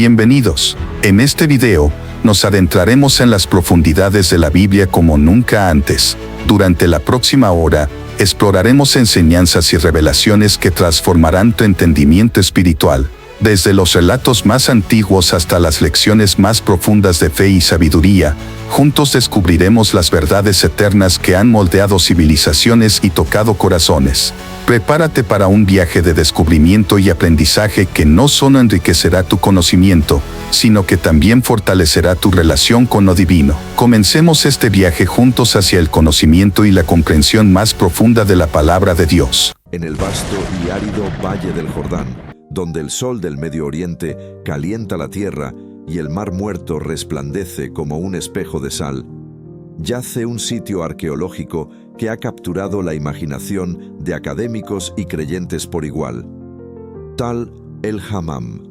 Bienvenidos. En este video, nos adentraremos en las profundidades de la Biblia como nunca antes. Durante la próxima hora, exploraremos enseñanzas y revelaciones que transformarán tu entendimiento espiritual, desde los relatos más antiguos hasta las lecciones más profundas de fe y sabiduría. Juntos descubriremos las verdades eternas que han moldeado civilizaciones y tocado corazones. Prepárate para un viaje de descubrimiento y aprendizaje que no solo enriquecerá tu conocimiento, sino que también fortalecerá tu relación con lo divino. Comencemos este viaje juntos hacia el conocimiento y la comprensión más profunda de la palabra de Dios. En el vasto y árido Valle del Jordán, donde el sol del Medio Oriente calienta la tierra y el Mar Muerto resplandece como un espejo de sal, yace un sitio arqueológico que ha capturado la imaginación de académicos y creyentes por igual. Tal el-Hammam.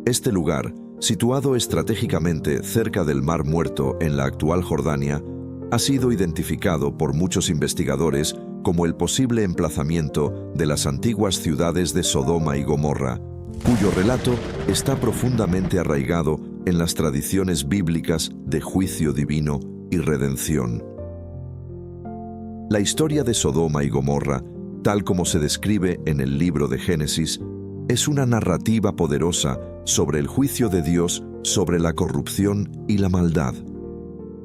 Este lugar, situado estratégicamente cerca del Mar Muerto en la actual Jordania, ha sido identificado por muchos investigadores como el posible emplazamiento de las antiguas ciudades de Sodoma y Gomorra, cuyo relato está profundamente arraigado en las tradiciones bíblicas de juicio divino y redención. La historia de Sodoma y Gomorra, tal como se describe en el libro de Génesis, es una narrativa poderosa sobre el juicio de Dios sobre la corrupción y la maldad.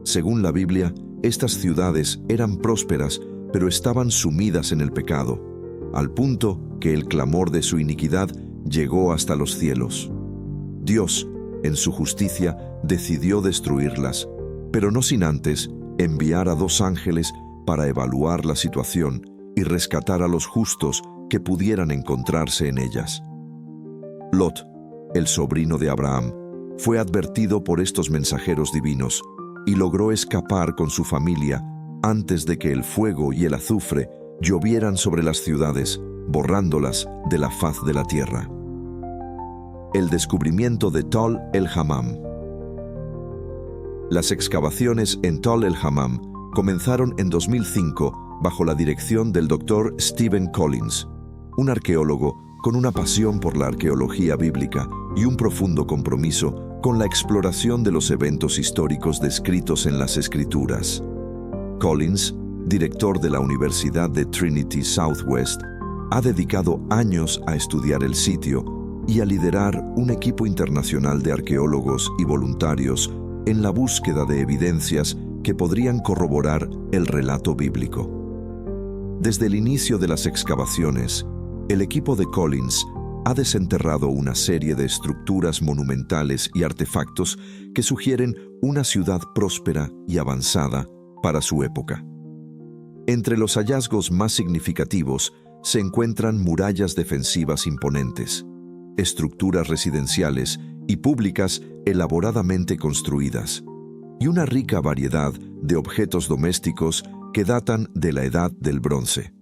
Según la Biblia, estas ciudades eran prósperas, pero estaban sumidas en el pecado, al punto que el clamor de su iniquidad llegó hasta los cielos. Dios, en su justicia, decidió destruirlas, pero no sin antes enviar a 2 ángeles para evaluar la situación y rescatar a los justos que pudieran encontrarse en ellas. Lot, el sobrino de Abraham, fue advertido por estos mensajeros divinos y logró escapar con su familia antes de que el fuego y el azufre llovieran sobre las ciudades, borrándolas de la faz de la tierra. El descubrimiento de Tal el-Hammam. Las excavaciones en Tal el-Hammam comenzaron en 2005 bajo la dirección del Dr. Stephen Collins, un arqueólogo con una pasión por la arqueología bíblica y un profundo compromiso con la exploración de los eventos históricos descritos en las Escrituras. Collins, director de la Universidad de Trinity Southwest, ha dedicado años a estudiar el sitio y a liderar un equipo internacional de arqueólogos y voluntarios en la búsqueda de evidencias que podrían corroborar el relato bíblico. Desde el inicio de las excavaciones, el equipo de Collins ha desenterrado una serie de estructuras monumentales y artefactos que sugieren una ciudad próspera y avanzada para su época. Entre los hallazgos más significativos se encuentran murallas defensivas imponentes, estructuras residenciales y públicas elaboradamente construidas, y una rica variedad de objetos domésticos que datan de la Edad del Bronce.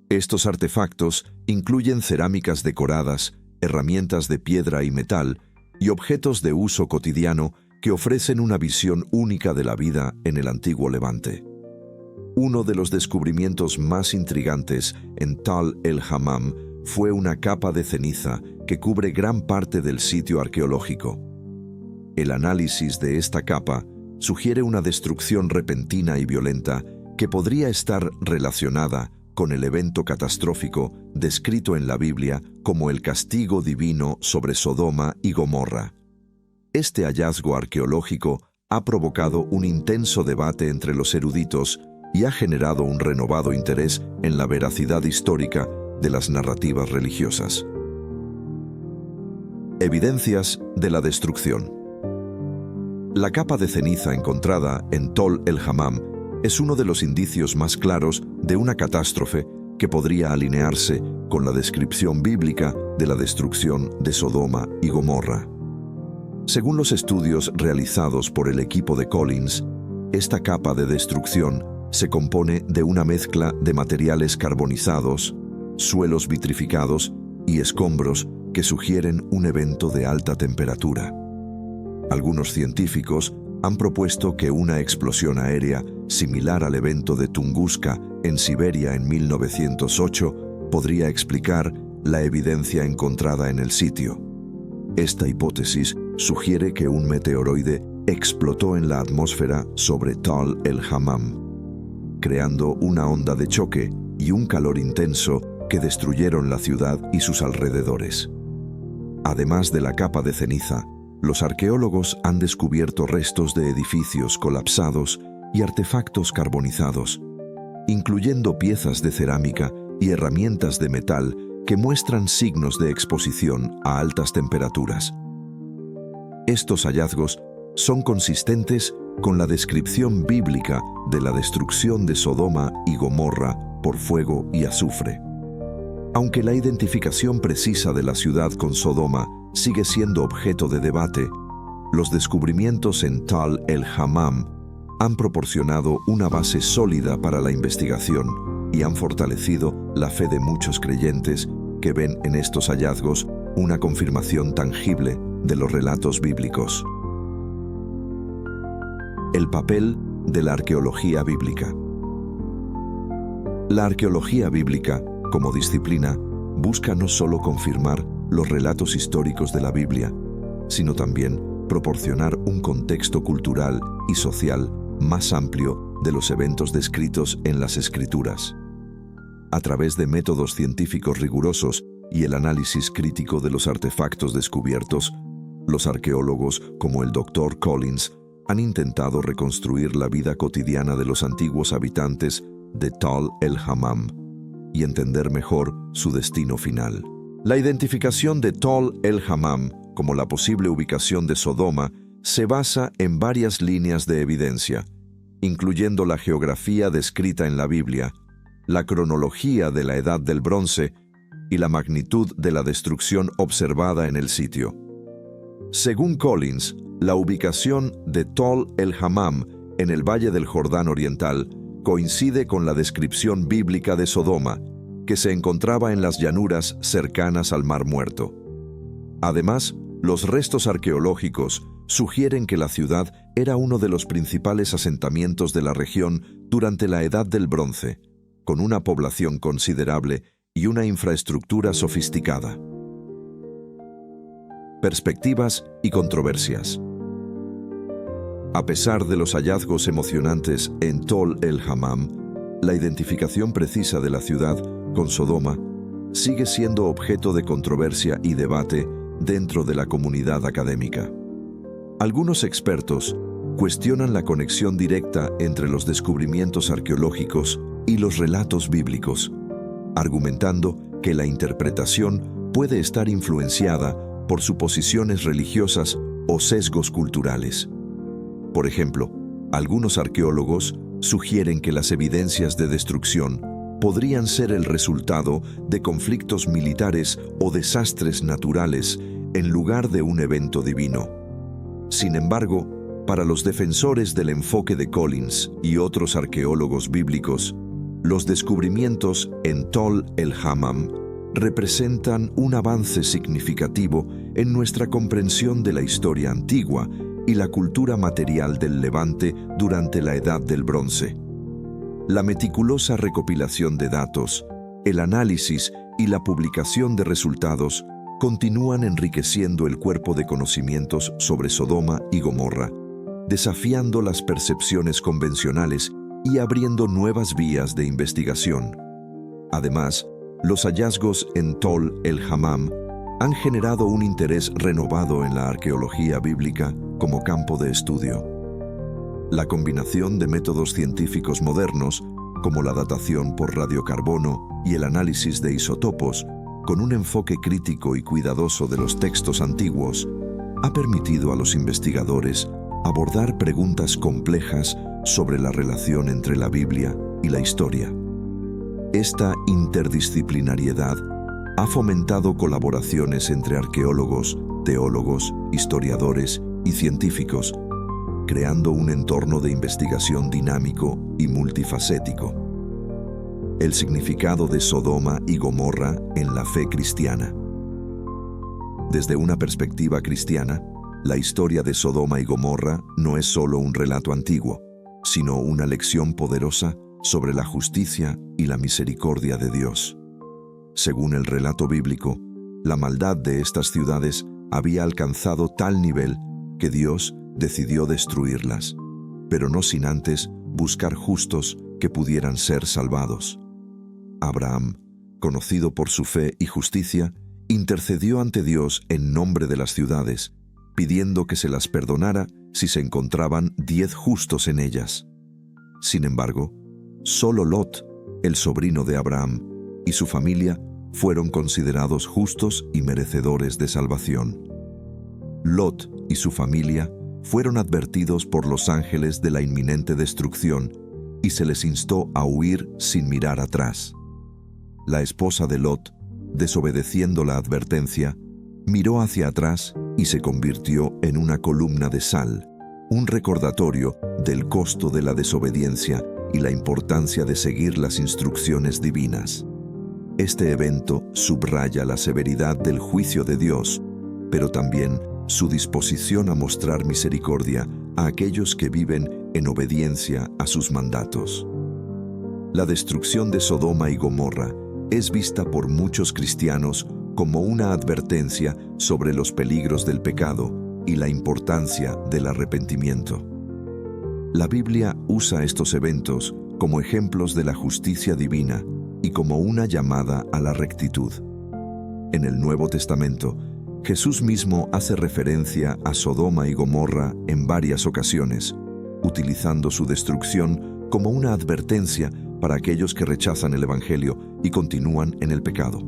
Estos artefactos incluyen cerámicas decoradas, herramientas de piedra y metal y objetos de uso cotidiano que ofrecen una visión única de la vida en el antiguo Levante. Uno de los descubrimientos más intrigantes en Tal el-Hammam fue una capa de ceniza que cubre gran parte del sitio arqueológico. El análisis de esta capa sugiere una destrucción repentina y violenta que podría estar relacionada con el evento catastrófico descrito en la Biblia como el castigo divino sobre Sodoma y Gomorra. Este hallazgo arqueológico ha provocado un intenso debate entre los eruditos y ha generado un renovado interés en la veracidad histórica de las narrativas religiosas. Evidencias de la destrucción. La capa de ceniza encontrada en Tal el-Hammam es uno de los indicios más claros de una catástrofe que podría alinearse con la descripción bíblica de la destrucción de Sodoma y Gomorra. Según los estudios realizados por el equipo de Collins, esta capa de destrucción se compone de una mezcla de materiales carbonizados, suelos vitrificados y escombros que sugieren un evento de alta temperatura. Algunos científicos han propuesto que una explosión aérea similar al evento de Tunguska en Siberia en 1908 podría explicar la evidencia encontrada en el sitio. Esta hipótesis sugiere que un meteoroide explotó en la atmósfera sobre Tal el-Hammam, creando una onda de choque y un calor intenso que destruyeron la ciudad y sus alrededores. Además de la capa de ceniza, los arqueólogos han descubierto restos de edificios colapsados y artefactos carbonizados, incluyendo piezas de cerámica y herramientas de metal que muestran signos de exposición a altas temperaturas. Estos hallazgos son consistentes con la descripción bíblica de la destrucción de Sodoma y Gomorra por fuego y azufre. Aunque la identificación precisa de la ciudad con Sodoma sigue siendo objeto de debate, los descubrimientos en Tal el-Hammam han proporcionado una base sólida para la investigación y han fortalecido la fe de muchos creyentes que ven en estos hallazgos una confirmación tangible de los relatos bíblicos. El papel de la arqueología bíblica. La arqueología bíblica, como disciplina, busca no solo confirmar los relatos históricos de la Biblia, sino también proporcionar un contexto cultural y social más amplio de los eventos descritos en las Escrituras. A través de métodos científicos rigurosos y el análisis crítico de los artefactos descubiertos, los arqueólogos, como el Dr. Collins, han intentado reconstruir la vida cotidiana de los antiguos habitantes de Tal el-Hammam y entender mejor su destino final. La identificación de Tal el-Hammam como la posible ubicación de Sodoma se basa en varias líneas de evidencia, incluyendo la geografía descrita en la Biblia, la cronología de la Edad del Bronce y la magnitud de la destrucción observada en el sitio. Según Collins, la ubicación de Tal el-Hammam en el Valle del Jordán Oriental coincide con la descripción bíblica de Sodoma, que se encontraba en las llanuras cercanas al Mar Muerto. Además, los restos arqueológicos sugieren que la ciudad era uno de los principales asentamientos de la región durante la Edad del Bronce, con una población considerable y una infraestructura sofisticada. Perspectivas y controversias. A pesar de los hallazgos emocionantes en Tal el-Hammam, la identificación precisa de la ciudad con Sodoma sigue siendo objeto de controversia y debate dentro de la comunidad académica. Algunos expertos cuestionan la conexión directa entre los descubrimientos arqueológicos y los relatos bíblicos, argumentando que la interpretación puede estar influenciada por suposiciones religiosas o sesgos culturales. Por ejemplo, algunos arqueólogos sugieren que las evidencias de destrucción podrían ser el resultado de conflictos militares o desastres naturales en lugar de un evento divino. Sin embargo, para los defensores del enfoque de Collins y otros arqueólogos bíblicos, los descubrimientos en Tal el-Hammam representan un avance significativo en nuestra comprensión de la historia antigua y la cultura material del Levante durante la Edad del Bronce. La meticulosa recopilación de datos, el análisis y la publicación de resultados continúan enriqueciendo el cuerpo de conocimientos sobre Sodoma y Gomorra, desafiando las percepciones convencionales y abriendo nuevas vías de investigación. Además, los hallazgos en Tal el-Hammam han generado un interés renovado en la arqueología bíblica como campo de estudio. La combinación de métodos científicos modernos, como la datación por radiocarbono y el análisis de isótopos, con un enfoque crítico y cuidadoso de los textos antiguos, ha permitido a los investigadores abordar preguntas complejas sobre la relación entre la Biblia y la historia. Esta interdisciplinariedad ha fomentado colaboraciones entre arqueólogos, teólogos, historiadores y científicos, creando un entorno de investigación dinámico y multifacético. El significado de Sodoma y Gomorra en la fe cristiana. Desde una perspectiva cristiana, la historia de Sodoma y Gomorra no es solo un relato antiguo, sino una lección poderosa sobre la justicia y la misericordia de Dios. Según el relato bíblico, la maldad de estas ciudades había alcanzado tal nivel que Dios decidió destruirlas, pero no sin antes buscar justos que pudieran ser salvados. Abraham, conocido por su fe y justicia, intercedió ante Dios en nombre de las ciudades, pidiendo que se las perdonara si se encontraban 10 justos en ellas. Sin embargo, solo Lot, el sobrino de Abraham, y su familia fueron considerados justos y merecedores de salvación. Lot y su familia fueron advertidos por los ángeles de la inminente destrucción y se les instó a huir sin mirar atrás. La esposa de Lot, desobedeciendo la advertencia, miró hacia atrás y se convirtió en una columna de sal, un recordatorio del costo de la desobediencia y la importancia de seguir las instrucciones divinas. Este evento subraya la severidad del juicio de Dios, pero también su disposición a mostrar misericordia a aquellos que viven en obediencia a sus mandatos. La destrucción de Sodoma y Gomorra es vista por muchos cristianos como una advertencia sobre los peligros del pecado y la importancia del arrepentimiento. La Biblia usa estos eventos como ejemplos de la justicia divina y como una llamada a la rectitud. En el Nuevo Testamento, Jesús mismo hace referencia a Sodoma y Gomorra en varias ocasiones, utilizando su destrucción como una advertencia para aquellos que rechazan el Evangelio y continúan en el pecado.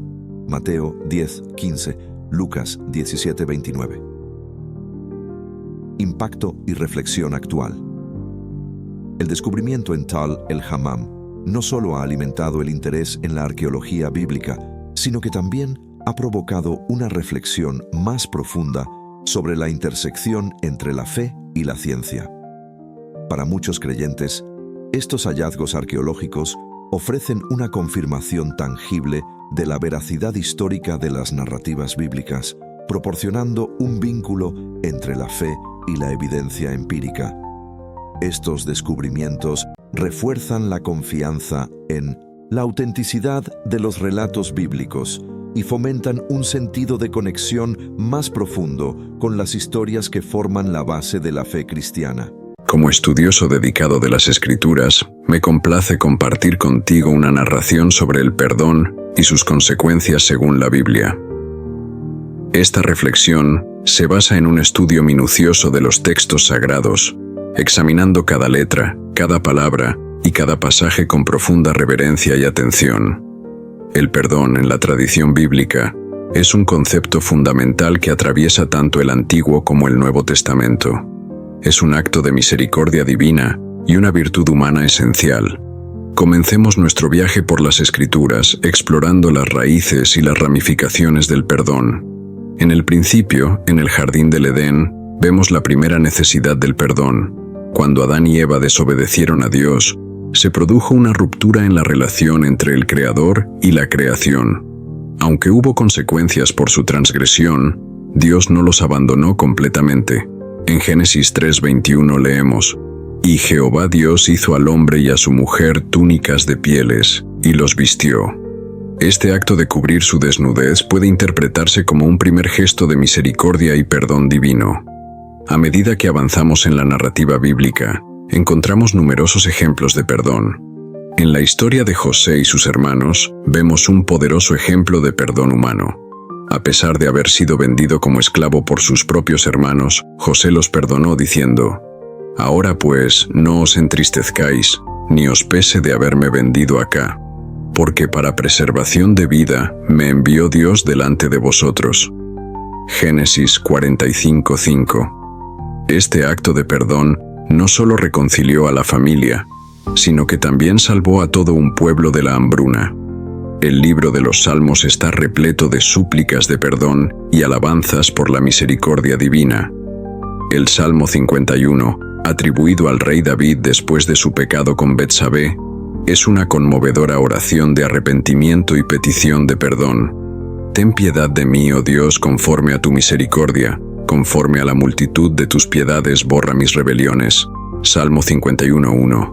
Mateo 10:15, Lucas 17:29. Impacto y reflexión actual. El descubrimiento en Tal el-Hammam no solo ha alimentado el interés en la arqueología bíblica, sino que también ha provocado una reflexión más profunda sobre la intersección entre la fe y la ciencia. Para muchos creyentes, estos hallazgos arqueológicos ofrecen una confirmación tangible de la veracidad histórica de las narrativas bíblicas, proporcionando un vínculo entre la fe y la evidencia empírica. Estos descubrimientos refuerzan la confianza en la autenticidad de los relatos bíblicos y fomentan un sentido de conexión más profundo con las historias que forman la base de la fe cristiana. Como estudioso dedicado de las Escrituras, me complace compartir contigo una narración sobre el perdón y sus consecuencias según la Biblia. Esta reflexión se basa en un estudio minucioso de los textos sagrados, examinando cada letra, cada palabra y cada pasaje con profunda reverencia y atención. El perdón en la tradición bíblica es un concepto fundamental que atraviesa tanto el Antiguo como el Nuevo Testamento. Es un acto de misericordia divina y una virtud humana esencial. Comencemos nuestro viaje por las Escrituras explorando las raíces y las ramificaciones del perdón. En el principio, en el jardín del Edén, vemos la primera necesidad del perdón. Cuando Adán y Eva desobedecieron a Dios, se produjo una ruptura en la relación entre el Creador y la creación. Aunque hubo consecuencias por su transgresión, Dios no los abandonó completamente. En Génesis 3:21 leemos: «Y Jehová Dios hizo al hombre y a su mujer túnicas de pieles, y los vistió». Este acto de cubrir su desnudez puede interpretarse como un primer gesto de misericordia y perdón divino. A medida que avanzamos en la narrativa bíblica, encontramos numerosos ejemplos de perdón. En la historia de José y sus hermanos, vemos un poderoso ejemplo de perdón humano. A pesar de haber sido vendido como esclavo por sus propios hermanos, José los perdonó diciendo: «Ahora pues, no os entristezcáis, ni os pese de haberme vendido acá, porque para preservación de vida me envió Dios delante de vosotros». Génesis 45:5. Este acto de perdón no solo reconcilió a la familia, sino que también salvó a todo un pueblo de la hambruna. El libro de los Salmos está repleto de súplicas de perdón y alabanzas por la misericordia divina. El Salmo 51, atribuido al rey David después de su pecado con Betsabé, es una conmovedora oración de arrepentimiento y petición de perdón. «Ten piedad de mí, oh Dios, conforme a tu misericordia, conforme a la multitud de tus piedades borra mis rebeliones». Salmo 51:1.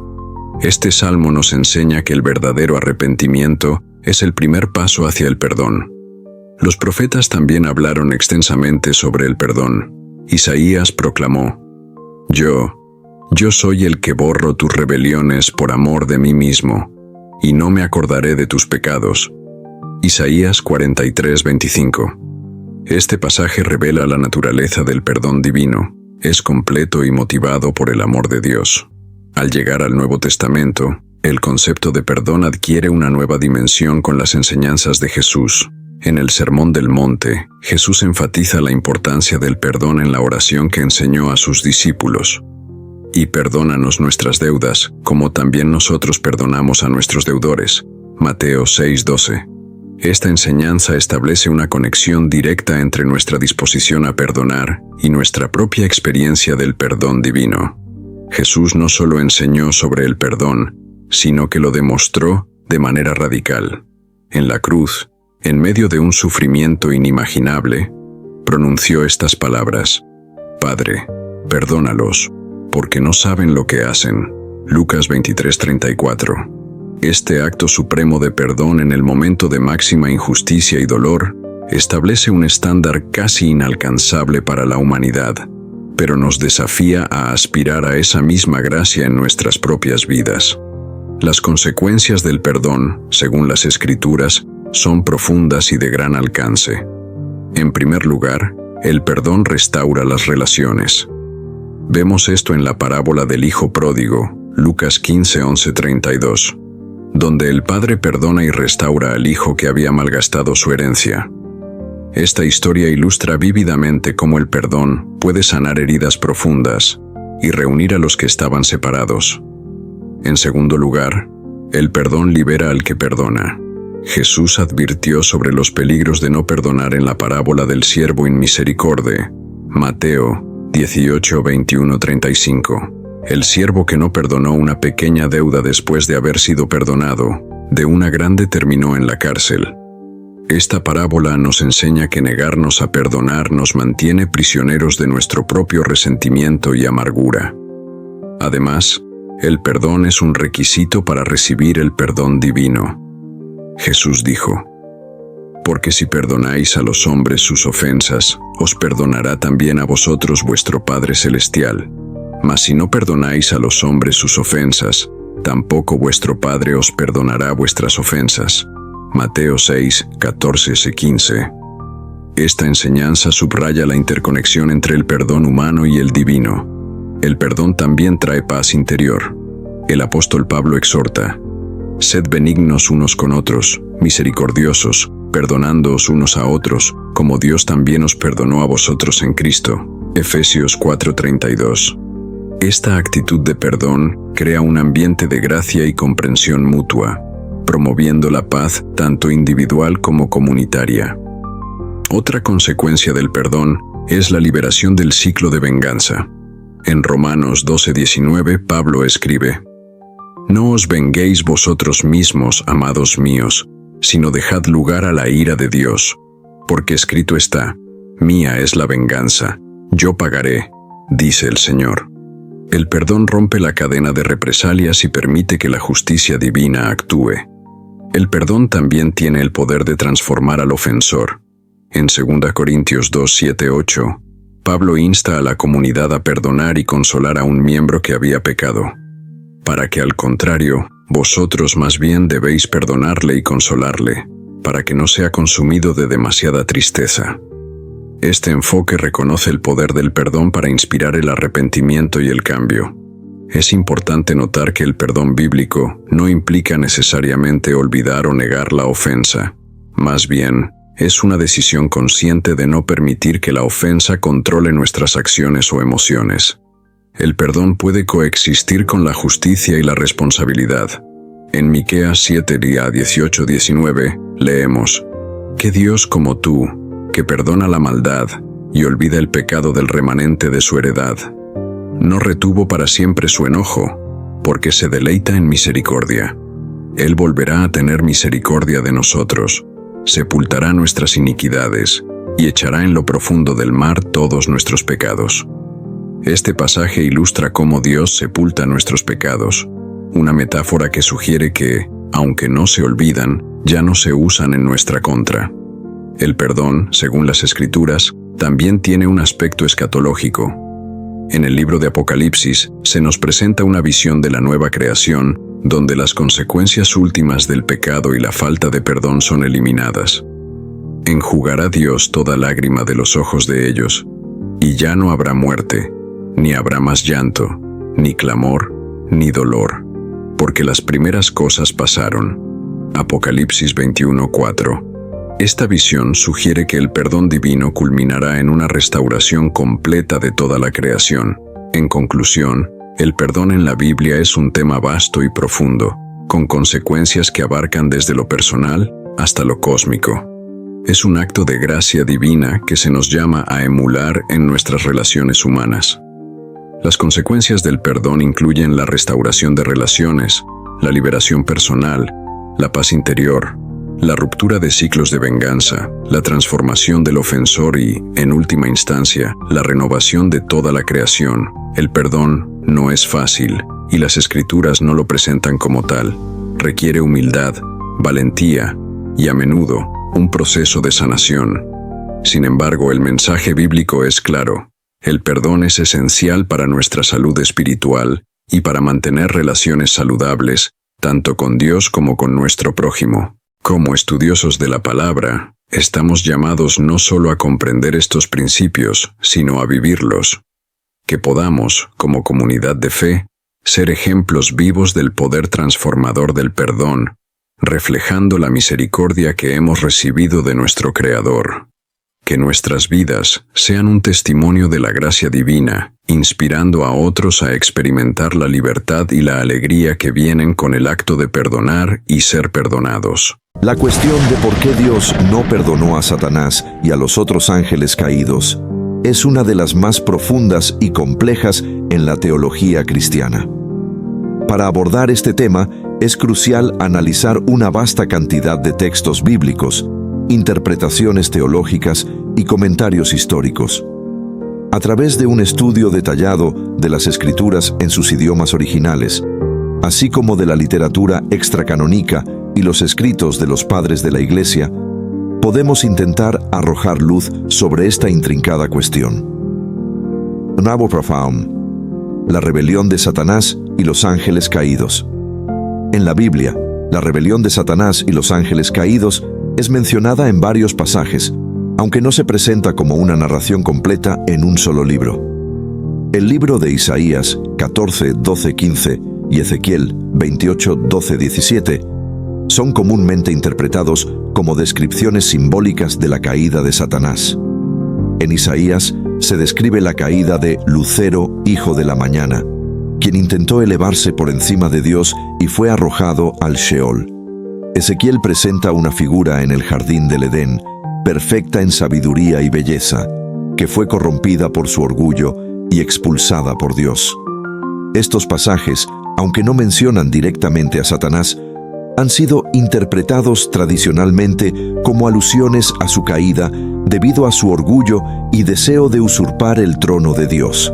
Este salmo nos enseña que el verdadero arrepentimiento es el primer paso hacia el perdón. Los profetas también hablaron extensamente sobre el perdón. Isaías proclamó: Yo soy el que borro tus rebeliones por amor de mí mismo, y no me acordaré de tus pecados. Isaías 43:25. Este pasaje revela la naturaleza del perdón divino. Es completo y motivado por el amor de Dios. Al llegar al Nuevo Testamento, el concepto de perdón adquiere una nueva dimensión con las enseñanzas de Jesús. En el Sermón del Monte, Jesús enfatiza la importancia del perdón en la oración que enseñó a sus discípulos. Y perdónanos nuestras deudas, como también nosotros perdonamos a nuestros deudores. Mateo 6:12. Esta enseñanza establece una conexión directa entre nuestra disposición a perdonar y nuestra propia experiencia del perdón divino. Jesús no solo enseñó sobre el perdón, sino que lo demostró de manera radical. En la cruz, en medio de un sufrimiento inimaginable, pronunció estas palabras: Padre, perdónalos, porque no saben lo que hacen. Lucas 23:34. Este acto supremo de perdón en el momento de máxima injusticia y dolor establece un estándar casi inalcanzable para la humanidad, pero nos desafía a aspirar a esa misma gracia en nuestras propias vidas. Las consecuencias del perdón, según las Escrituras, son profundas y de gran alcance. En primer lugar, el perdón restaura las relaciones. Vemos esto en la parábola del Hijo Pródigo, Lucas 15:11-32, donde el padre perdona y restaura al hijo que había malgastado su herencia. Esta historia ilustra vívidamente cómo el perdón puede sanar heridas profundas y reunir a los que estaban separados. En segundo lugar, el perdón libera al que perdona. Jesús advirtió sobre los peligros de no perdonar en la parábola del siervo inmisericorde, Mateo 18:21-35. El siervo que no perdonó una pequeña deuda después de haber sido perdonado, de una grande terminó en la cárcel. Esta parábola nos enseña que negarnos a perdonar nos mantiene prisioneros de nuestro propio resentimiento y amargura. Además, el perdón es un requisito para recibir el perdón divino. Jesús dijo: Porque si perdonáis a los hombres sus ofensas, os perdonará también a vosotros vuestro Padre Celestial. Mas si no perdonáis a los hombres sus ofensas, tampoco vuestro Padre os perdonará vuestras ofensas. Mateo 6:14-15. Esta enseñanza subraya la interconexión entre el perdón humano y el divino. El perdón también trae paz interior. El apóstol Pablo exhorta: Sed benignos unos con otros, misericordiosos, perdonándoos unos a otros, como Dios también os perdonó a vosotros en Cristo. Efesios 4:32. Esta actitud de perdón crea un ambiente de gracia y comprensión mutua, promoviendo la paz tanto individual como comunitaria. Otra consecuencia del perdón es la liberación del ciclo de venganza. En Romanos 12:19, Pablo escribe: No os venguéis vosotros mismos, amados míos, sino dejad lugar a la ira de Dios, porque escrito está: Mía es la venganza, yo pagaré, dice el Señor. El perdón rompe la cadena de represalias y permite que la justicia divina actúe. El perdón también tiene el poder de transformar al ofensor. En 2 Corintios 2:7-8, Pablo insta a la comunidad a perdonar y consolar a un miembro que había pecado, para que al contrario, vosotros más bien debéis perdonarle y consolarle, para que no sea consumido de demasiada tristeza. Este enfoque reconoce el poder del perdón para inspirar el arrepentimiento y el cambio. Es importante notar que el perdón bíblico no implica necesariamente olvidar o negar la ofensa. Más bien, es una decisión consciente de no permitir que la ofensa controle nuestras acciones o emociones. El perdón puede coexistir con la justicia y la responsabilidad. En Miqueas 7:18-19 leemos: ¿Qué Dios como tú, que perdona la maldad y olvida el pecado del remanente de su heredad? No retuvo para siempre su enojo, porque se deleita en misericordia. Él volverá a tener misericordia de nosotros, sepultará nuestras iniquidades y echará en lo profundo del mar todos nuestros pecados. Este pasaje ilustra cómo Dios sepulta nuestros pecados, una metáfora que sugiere que, aunque no se olvidan, ya no se usan en nuestra contra. El perdón, según las Escrituras, también tiene un aspecto escatológico. En el libro de Apocalipsis se nos presenta una visión de la nueva creación, donde las consecuencias últimas del pecado y la falta de perdón son eliminadas. Enjugará Dios toda lágrima de los ojos de ellos, y ya no habrá muerte, ni habrá más llanto, ni clamor, ni dolor, porque las primeras cosas pasaron. Apocalipsis 21:4. Esta visión sugiere que el perdón divino culminará en una restauración completa de toda la creación. En conclusión, el perdón en la Biblia es un tema vasto y profundo, con consecuencias que abarcan desde lo personal hasta lo cósmico. Es un acto de gracia divina que se nos llama a emular en nuestras relaciones humanas. Las consecuencias del perdón incluyen la restauración de relaciones, la liberación personal, la paz interior, la ruptura de ciclos de venganza, la transformación del ofensor y, en última instancia, la renovación de toda la creación. El perdón no es fácil, y las Escrituras no lo presentan como tal. Requiere humildad, valentía y, a menudo, un proceso de sanación. Sin embargo, el mensaje bíblico es claro. El perdón es esencial para nuestra salud espiritual y para mantener relaciones saludables, tanto con Dios como con nuestro prójimo. Como estudiosos de la palabra, estamos llamados no solo a comprender estos principios, sino a vivirlos. Que podamos, como comunidad de fe, ser ejemplos vivos del poder transformador del perdón, reflejando la misericordia que hemos recibido de nuestro Creador. Que nuestras vidas sean un testimonio de la gracia divina, inspirando a otros a experimentar la libertad y la alegría que vienen con el acto de perdonar y ser perdonados. La cuestión de por qué Dios no perdonó a Satanás y a los otros ángeles caídos es una de las más profundas y complejas en la teología cristiana. Para abordar este tema, es crucial analizar una vasta cantidad de textos bíblicos, interpretaciones teológicas y comentarios históricos. A través de un estudio detallado de las Escrituras en sus idiomas originales, así como de la literatura extracanónica y los escritos de los padres de la Iglesia, podemos intentar arrojar luz sobre esta intrincada cuestión. Nuevo Profound: la rebelión de Satanás y los ángeles caídos. En la Biblia, la rebelión de Satanás y los ángeles caídos es mencionada en varios pasajes, aunque no se presenta como una narración completa en un solo libro. El libro de Isaías 14:12-15 y Ezequiel 28:12-17 son comúnmente interpretados como descripciones simbólicas de la caída de Satanás. En Isaías se describe la caída de Lucero, hijo de la mañana, quien intentó elevarse por encima de Dios y fue arrojado al Sheol. Ezequiel presenta una figura en el jardín del Edén, perfecta en sabiduría y belleza, que fue corrompida por su orgullo y expulsada por Dios. Estos pasajes, aunque no mencionan directamente a Satanás, han sido interpretados tradicionalmente como alusiones a su caída debido a su orgullo y deseo de usurpar el trono de Dios.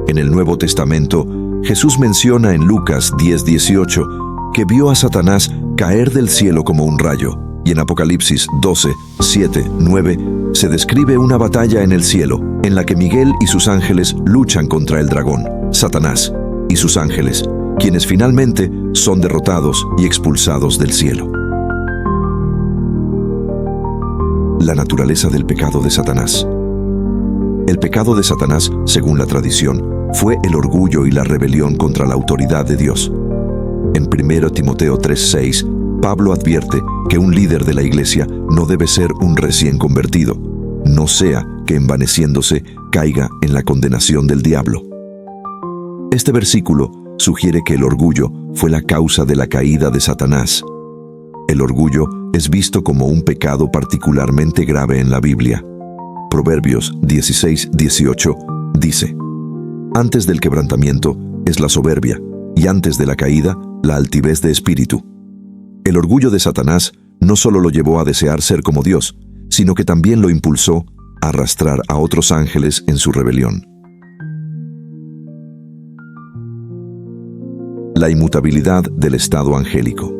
En el Nuevo Testamento, Jesús menciona en Lucas 10:18 que vio a Satanás caer del cielo como un rayo, y en Apocalipsis 12:7-9 se describe una batalla en el cielo, en la que Miguel y sus ángeles luchan contra el dragón, Satanás, y sus ángeles, quienes finalmente son derrotados y expulsados del cielo. La naturaleza del pecado de Satanás. El pecado de Satanás, según la tradición, fue el orgullo y la rebelión contra la autoridad de Dios. En 1 Timoteo 3:6, Pablo advierte que un líder de la iglesia no debe ser un recién convertido, no sea que envaneciéndose caiga en la condenación del diablo. Este versículo sugiere que el orgullo fue la causa de la caída de Satanás. El orgullo es visto como un pecado particularmente grave en la Biblia. Proverbios 16:18 dice: antes del quebrantamiento es la soberbia, y antes de la caída, la altivez de espíritu. El orgullo de Satanás no solo lo llevó a desear ser como Dios, sino que también lo impulsó a arrastrar a otros ángeles en su rebelión. La inmutabilidad del estado angélico.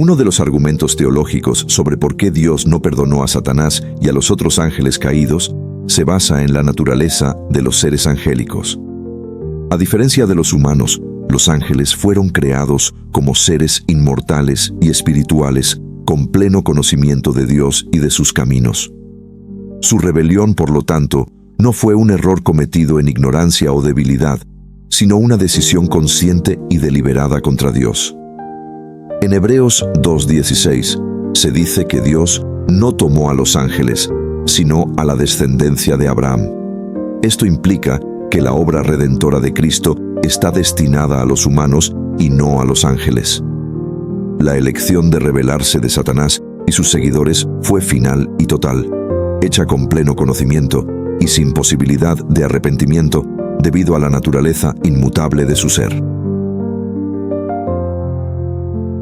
Uno de los argumentos teológicos sobre por qué Dios no perdonó a Satanás y a los otros ángeles caídos se basa en la naturaleza de los seres angélicos. A diferencia de los humanos, los ángeles fueron creados como seres inmortales y espirituales con pleno conocimiento de Dios y de sus caminos. Su rebelión, por lo tanto, no fue un error cometido en ignorancia o debilidad, sino una decisión consciente y deliberada contra Dios. En Hebreos 2:16 se dice que Dios no tomó a los ángeles, sino a la descendencia de Abraham. Esto implica que la obra redentora de Cristo está destinada a los humanos y no a los ángeles. La elección de rebelarse de Satanás y sus seguidores fue final y total, hecha con pleno conocimiento y sin posibilidad de arrepentimiento debido a la naturaleza inmutable de su ser.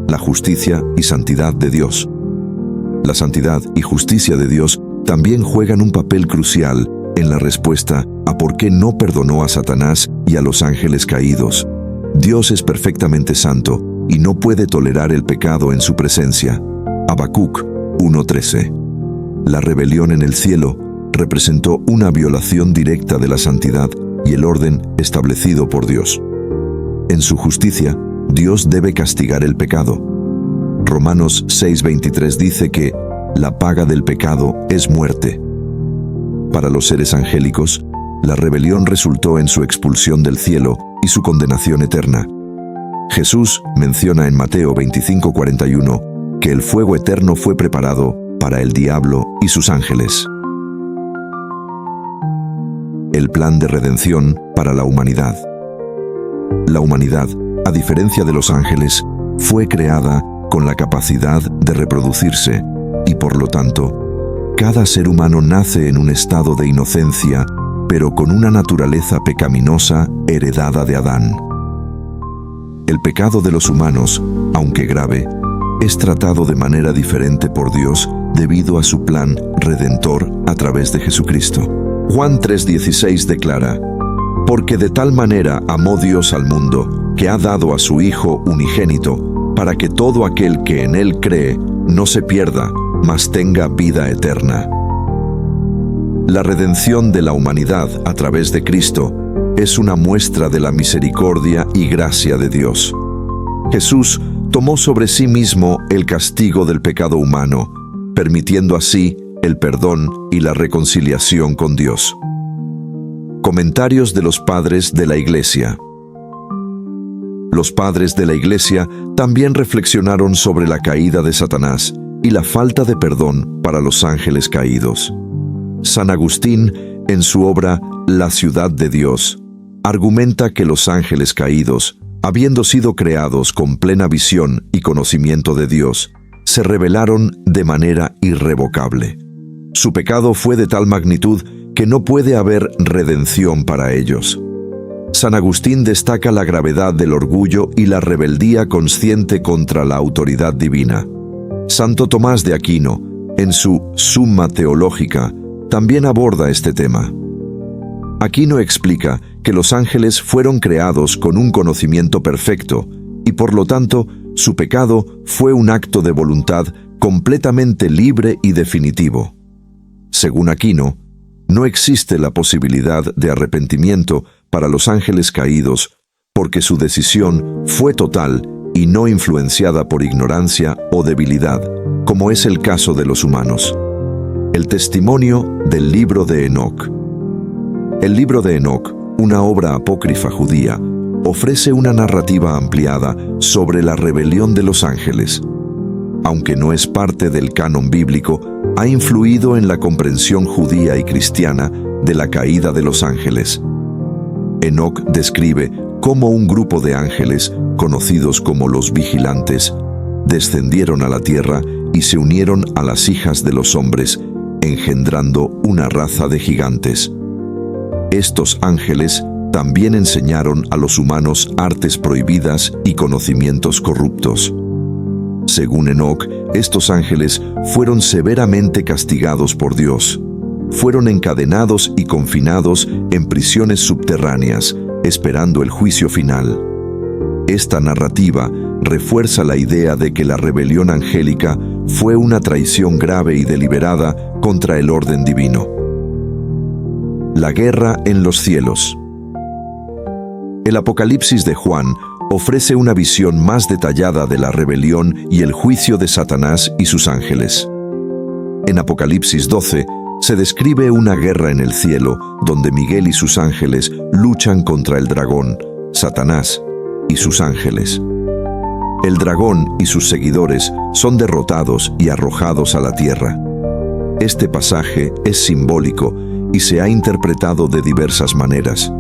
La justicia y santidad de Dios. La santidad y justicia de Dios también juegan un papel crucial en la respuesta a por qué no perdonó a Satanás y a los ángeles caídos. Dios es perfectamente santo y no puede tolerar el pecado en su presencia. Habacuc 1:13. La rebelión en el cielo representó una violación directa de la santidad y el orden establecido por Dios. En su justicia, Dios debe castigar el pecado. Romanos 6:23 dice que la paga del pecado es muerte. Para los seres angélicos, la rebelión resultó en su expulsión del cielo y su condenación eterna. Jesús menciona en Mateo 25:41 que el fuego eterno fue preparado para el diablo y sus ángeles. El plan de redención para la humanidad. La humanidad, a diferencia de los ángeles, fue creada con la capacidad de reproducirse y, por lo tanto, cada ser humano nace en un estado de inocencia, pero con una naturaleza pecaminosa heredada de Adán. El pecado de los humanos, aunque grave, es tratado de manera diferente por Dios debido a su plan redentor a través de Jesucristo. Juan 3:16 declara: «Porque de tal manera amó Dios al mundo, que ha dado a su Hijo unigénito, para que todo aquel que en Él cree no se pierda, mas tenga vida eterna». La redención de la humanidad a través de Cristo es una muestra de la misericordia y gracia de Dios. Jesús tomó sobre sí mismo el castigo del pecado humano, permitiendo así el perdón y la reconciliación con Dios. Comentarios de los padres de la Iglesia. Los padres de la Iglesia también reflexionaron sobre la caída de Satanás y la falta de perdón para los ángeles caídos. San Agustín, en su obra La ciudad de Dios, argumenta que los ángeles caídos, habiendo sido creados con plena visión y conocimiento de Dios, se rebelaron de manera irrevocable. Su pecado fue de tal magnitud que no puede haber redención para ellos. San Agustín destaca la gravedad del orgullo y la rebeldía consciente contra la autoridad divina. Santo Tomás de Aquino, en su Summa Teológica, también aborda este tema. Aquino explica que los ángeles fueron creados con un conocimiento perfecto y por lo tanto su pecado fue un acto de voluntad completamente libre y definitivo. Según Aquino, no existe la posibilidad de arrepentimiento para los ángeles caídos porque su decisión fue total y no influenciada por ignorancia o debilidad, como es el caso de los humanos. El testimonio del libro de Enoc. El libro de Enoc, una obra apócrifa judía, ofrece una narrativa ampliada sobre la rebelión de los ángeles. Aunque no es parte del canon bíblico, ha influido en la comprensión judía y cristiana de la caída de los ángeles. Enoc describe cómo un grupo de ángeles, conocidos como los vigilantes, descendieron a la tierra y se unieron a las hijas de los hombres, engendrando una raza de gigantes. Estos ángeles también enseñaron a los humanos artes prohibidas y conocimientos corruptos. Según Enoc, estos ángeles fueron severamente castigados por Dios. Fueron encadenados y confinados en prisiones subterráneas, esperando el juicio final. Esta narrativa refuerza la idea de que la rebelión angélica fue una traición grave y deliberada contra el orden divino. La guerra en los cielos. El Apocalipsis de Juan ofrece una visión más detallada de la rebelión y el juicio de Satanás y sus ángeles. En Apocalipsis 12 se describe una guerra en el cielo donde Miguel y sus ángeles luchan contra el dragón, Satanás y sus ángeles. El dragón y sus seguidores son derrotados y arrojados a la tierra. Este pasaje es simbólico y se ha interpretado de diversas maneras,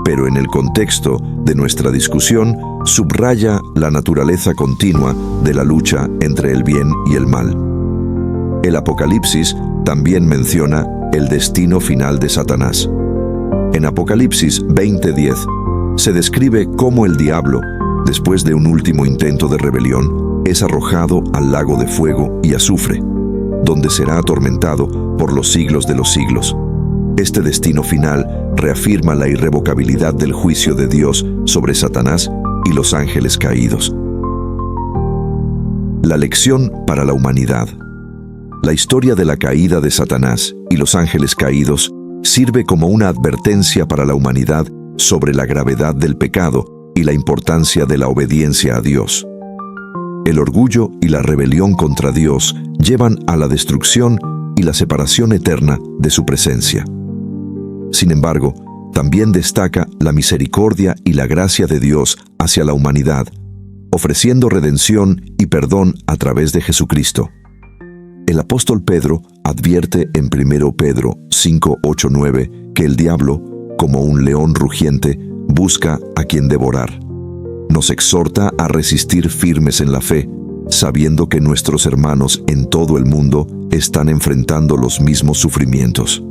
pero en el contexto de nuestra discusión subraya la naturaleza continua de la lucha entre el bien y el mal. El Apocalipsis también menciona el destino final de Satanás. En Apocalipsis 20:10 se describe cómo el diablo, después de un último intento de rebelión, es arrojado al lago de fuego y azufre, donde será atormentado por los siglos de los siglos. Este destino final reafirma la irrevocabilidad del juicio de Dios sobre Satanás y los ángeles caídos. La lección para la humanidad. La historia de la caída de Satanás y los ángeles caídos sirve como una advertencia para la humanidad sobre la gravedad del pecado y la importancia de la obediencia a Dios. El orgullo y la rebelión contra Dios llevan a la destrucción y la separación eterna de su presencia. Sin embargo, también destaca la misericordia y la gracia de Dios hacia la humanidad, ofreciendo redención y perdón a través de Jesucristo. El apóstol Pedro advierte en 1 Pedro 5:8-9 que el diablo, como un león rugiente, busca a quien devorar. Nos exhorta a resistir firmes en la fe, sabiendo que nuestros hermanos en todo el mundo están enfrentando los mismos sufrimientos.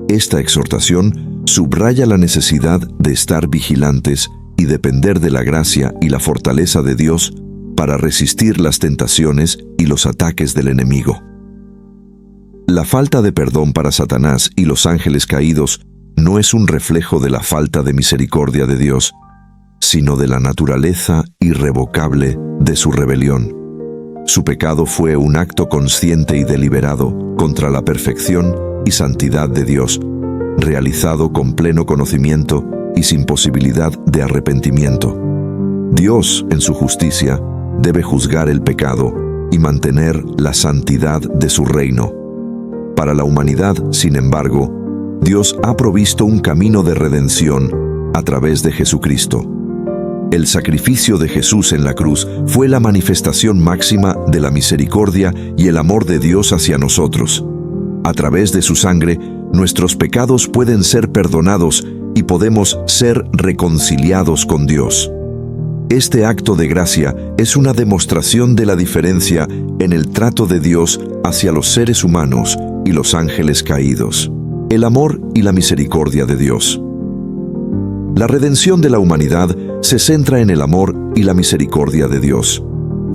Esta exhortación subraya la necesidad de estar vigilantes y depender de la gracia y la fortaleza de Dios para resistir las tentaciones y los ataques del enemigo. La falta de perdón para Satanás y los ángeles caídos no es un reflejo de la falta de misericordia de Dios, sino de la naturaleza irrevocable de su rebelión. Su pecado fue un acto consciente y deliberado contra la perfección y santidad de Dios, realizado con pleno conocimiento y sin posibilidad de arrepentimiento. Dios, en su justicia, debe juzgar el pecado y mantener la santidad de su reino. Para la humanidad, sin embargo, Dios ha provisto un camino de redención a través de Jesucristo. El sacrificio de Jesús en la cruz fue la manifestación máxima de la misericordia y el amor de Dios hacia nosotros. A través de su sangre, nuestros pecados pueden ser perdonados y podemos ser reconciliados con Dios. Este acto de gracia es una demostración de la diferencia en el trato de Dios hacia los seres humanos y los ángeles caídos. El amor y la misericordia de Dios. La redención de la humanidad se centra en el amor y la misericordia de Dios.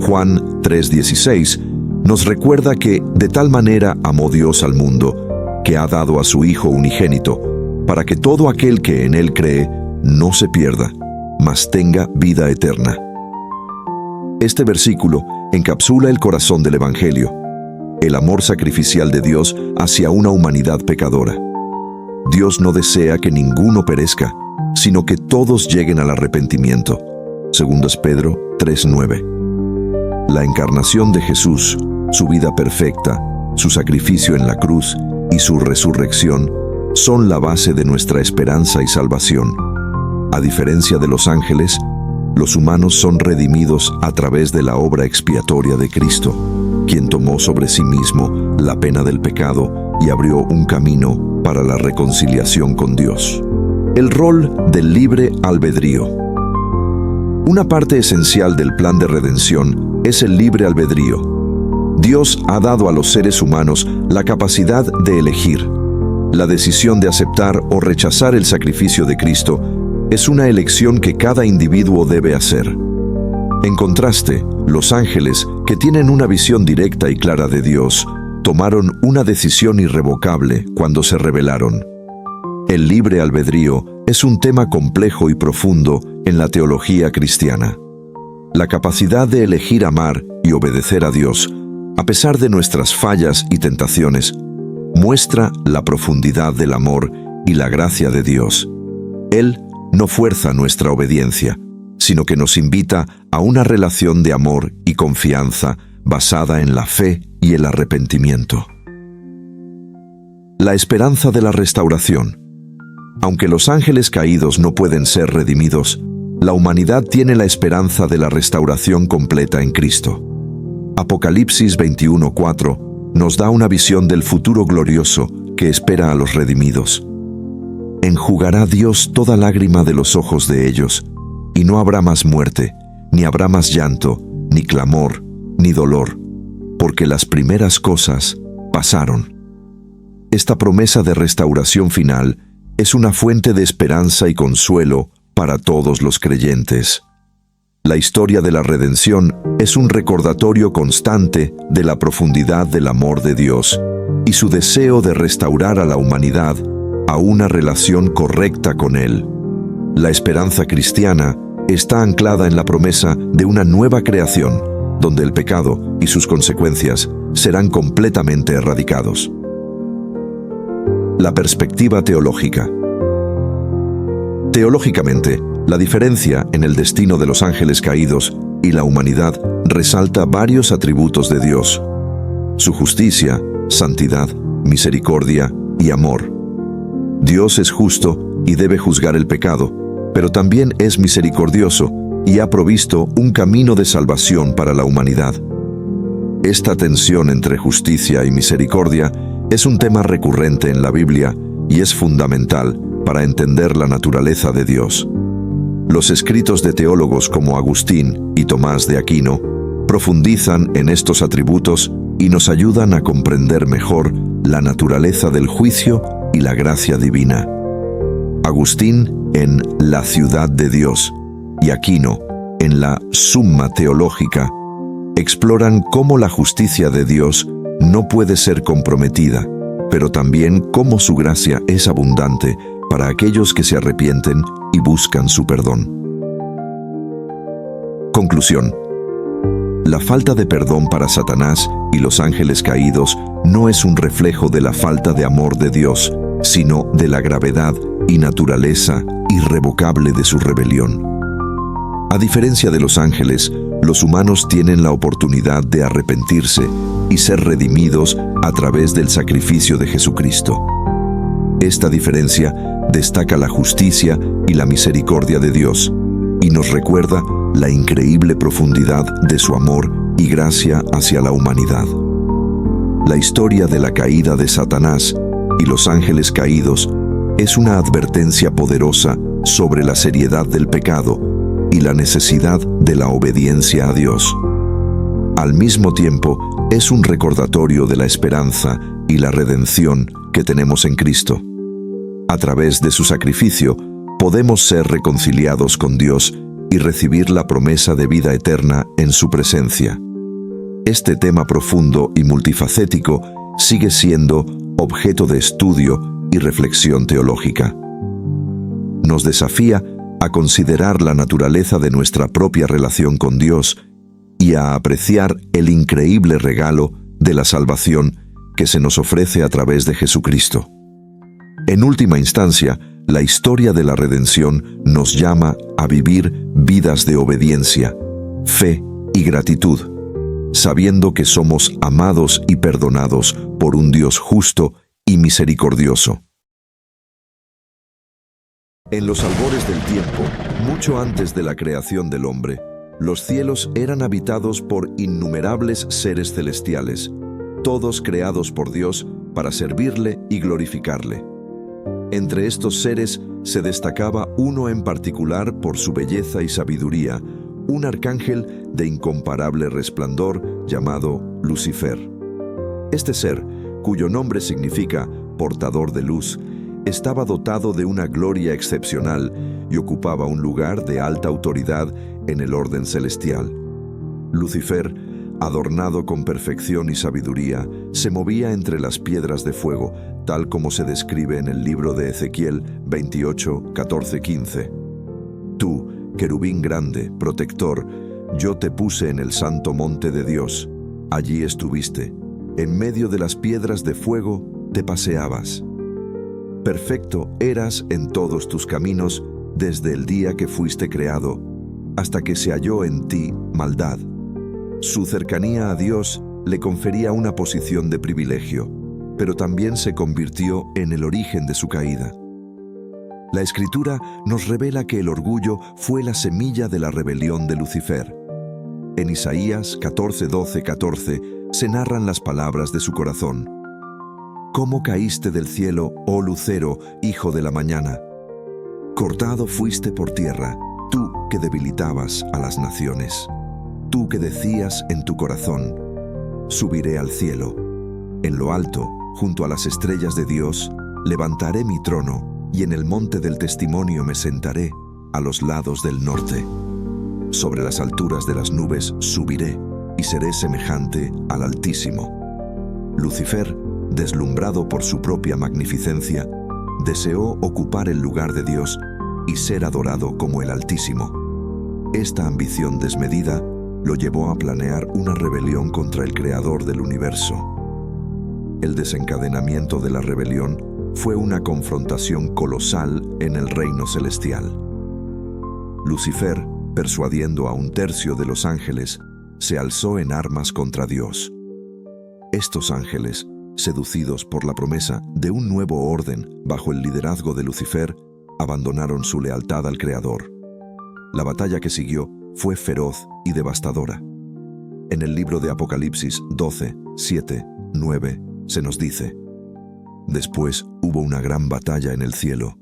Juan 3:16 nos recuerda que de tal manera amó Dios al mundo, que ha dado a su Hijo unigénito, para que todo aquel que en Él cree no se pierda, mas tenga vida eterna. Este versículo encapsula el corazón del Evangelio, el amor sacrificial de Dios hacia una humanidad pecadora. Dios no desea que ninguno perezca, sino que todos lleguen al arrepentimiento. 2 Pedro 3:9. La encarnación de Jesús, su vida perfecta, su sacrificio en la cruz y su resurrección son la base de nuestra esperanza y salvación. A diferencia de los ángeles, los humanos son redimidos a través de la obra expiatoria de Cristo, quien tomó sobre sí mismo la pena del pecado y abrió un camino para la reconciliación con Dios. El rol del libre albedrío. Una parte esencial del plan de redención es el libre albedrío. Dios ha dado a los seres humanos la capacidad de elegir. La decisión de aceptar o rechazar el sacrificio de Cristo es una elección que cada individuo debe hacer. En contraste, los ángeles, que tienen una visión directa y clara de Dios, tomaron una decisión irrevocable cuando se rebelaron. El libre albedrío es un tema complejo y profundo en la teología cristiana. La capacidad de elegir amar y obedecer a Dios, a pesar de nuestras fallas y tentaciones, muestra la profundidad del amor y la gracia de Dios. Él no fuerza nuestra obediencia, sino que nos invita a una relación de amor y confianza basada en la fe y el arrepentimiento. La esperanza de la restauración. Aunque los ángeles caídos no pueden ser redimidos, la humanidad tiene la esperanza de la restauración completa en Cristo. Apocalipsis 21:4 nos da una visión del futuro glorioso que espera a los redimidos. Enjugará Dios toda lágrima de los ojos de ellos, y no habrá más muerte, ni habrá más llanto, ni clamor, ni dolor, porque las primeras cosas pasaron. Esta promesa de restauración final es una fuente de esperanza y consuelo para todos los creyentes. La historia de la redención es un recordatorio constante de la profundidad del amor de Dios y su deseo de restaurar a la humanidad a una relación correcta con Él. La esperanza cristiana está anclada en la promesa de una nueva creación, donde el pecado y sus consecuencias serán completamente erradicados. La perspectiva teológica. Teológicamente, la diferencia en el destino de los ángeles caídos y la humanidad resalta varios atributos de Dios: su justicia, santidad, misericordia y amor. Dios es justo y debe juzgar el pecado, pero también es misericordioso y ha provisto un camino de salvación para la humanidad. Esta tensión entre justicia y misericordia es un tema recurrente en la Biblia y es fundamental para entender la naturaleza de Dios. Los escritos de teólogos como Agustín y Tomás de Aquino profundizan en estos atributos y nos ayudan a comprender mejor la naturaleza del juicio y la gracia divina. Agustín en La ciudad de Dios y Aquino en la Summa Teológica exploran cómo la justicia de Dios no puede ser comprometida, pero también cómo su gracia es abundante para aquellos que se arrepienten y buscan su perdón. Conclusión. La falta de perdón para Satanás y los ángeles caídos no es un reflejo de la falta de amor de Dios, sino de la gravedad y naturaleza irrevocable de su rebelión. A diferencia de los ángeles, los humanos tienen la oportunidad de arrepentirse y ser redimidos a través del sacrificio de Jesucristo. Esta diferencia destaca la justicia y la misericordia de Dios y nos recuerda la increíble profundidad de su amor y gracia hacia la humanidad. La historia de la caída de Satanás y los ángeles caídos es una advertencia poderosa sobre la seriedad del pecado y la necesidad de la obediencia a Dios. Al mismo tiempo, es un recordatorio de la esperanza y la redención que tenemos en Cristo. A través de su sacrificio, podemos ser reconciliados con Dios y recibir la promesa de vida eterna en su presencia. Este tema profundo y multifacético sigue siendo objeto de estudio y reflexión teológica. Nos desafía a considerar la naturaleza de nuestra propia relación con Dios y a apreciar el increíble regalo de la salvación que se nos ofrece a través de Jesucristo. En última instancia, la historia de la redención nos llama a vivir vidas de obediencia, fe y gratitud, sabiendo que somos amados y perdonados por un Dios justo y misericordioso. En los albores del tiempo, mucho antes de la creación del hombre, los cielos eran habitados por innumerables seres celestiales, todos creados por Dios para servirle y glorificarle. Entre estos seres se destacaba uno en particular por su belleza y sabiduría, un arcángel de incomparable resplandor llamado Lucifer. Este ser, cuyo nombre significa portador de luz, estaba dotado de una gloria excepcional y ocupaba un lugar de alta autoridad en el orden celestial. Lucifer, adornado con perfección y sabiduría, se movía entre las piedras de fuego, tal como se describe en el libro de Ezequiel 28, 14, 15. Tú, querubín grande, protector, Yo te puse en el santo monte de Dios. Allí estuviste. En medio de las piedras de fuego te paseabas. Perfecto eras en todos tus caminos desde el día que fuiste creado, hasta que se halló en ti maldad. Su cercanía a Dios le confería una posición de privilegio, pero también se convirtió en el origen de su caída. La Escritura nos revela que el orgullo fue la semilla de la rebelión de Lucifer. En Isaías 14:12-14 se narran las palabras de su corazón. ¿Cómo caíste del cielo, oh lucero, hijo de la mañana? Cortado fuiste por tierra, tú que debilitabas a las naciones. Tú que decías en tu corazón, subiré al cielo. En lo alto, junto a las estrellas de Dios, levantaré mi trono, y en el monte del testimonio me sentaré, a los lados del norte. Sobre las alturas de las nubes subiré, y seré semejante al Altísimo. Lucifer, deslumbrado por su propia magnificencia, deseó ocupar el lugar de Dios y ser adorado como el Altísimo. Esta ambición desmedida lo llevó a planear una rebelión contra el Creador del universo. El desencadenamiento de la rebelión fue una confrontación colosal en el reino celestial. Lucifer, persuadiendo a 1/3 de los ángeles, se alzó en armas contra Dios. Estos ángeles, seducidos por la promesa de un nuevo orden bajo el liderazgo de Lucifer, abandonaron su lealtad al Creador. La batalla que siguió fue feroz y devastadora. En el libro de Apocalipsis 12:7-9 se nos dice: Después hubo una gran batalla en el cielo.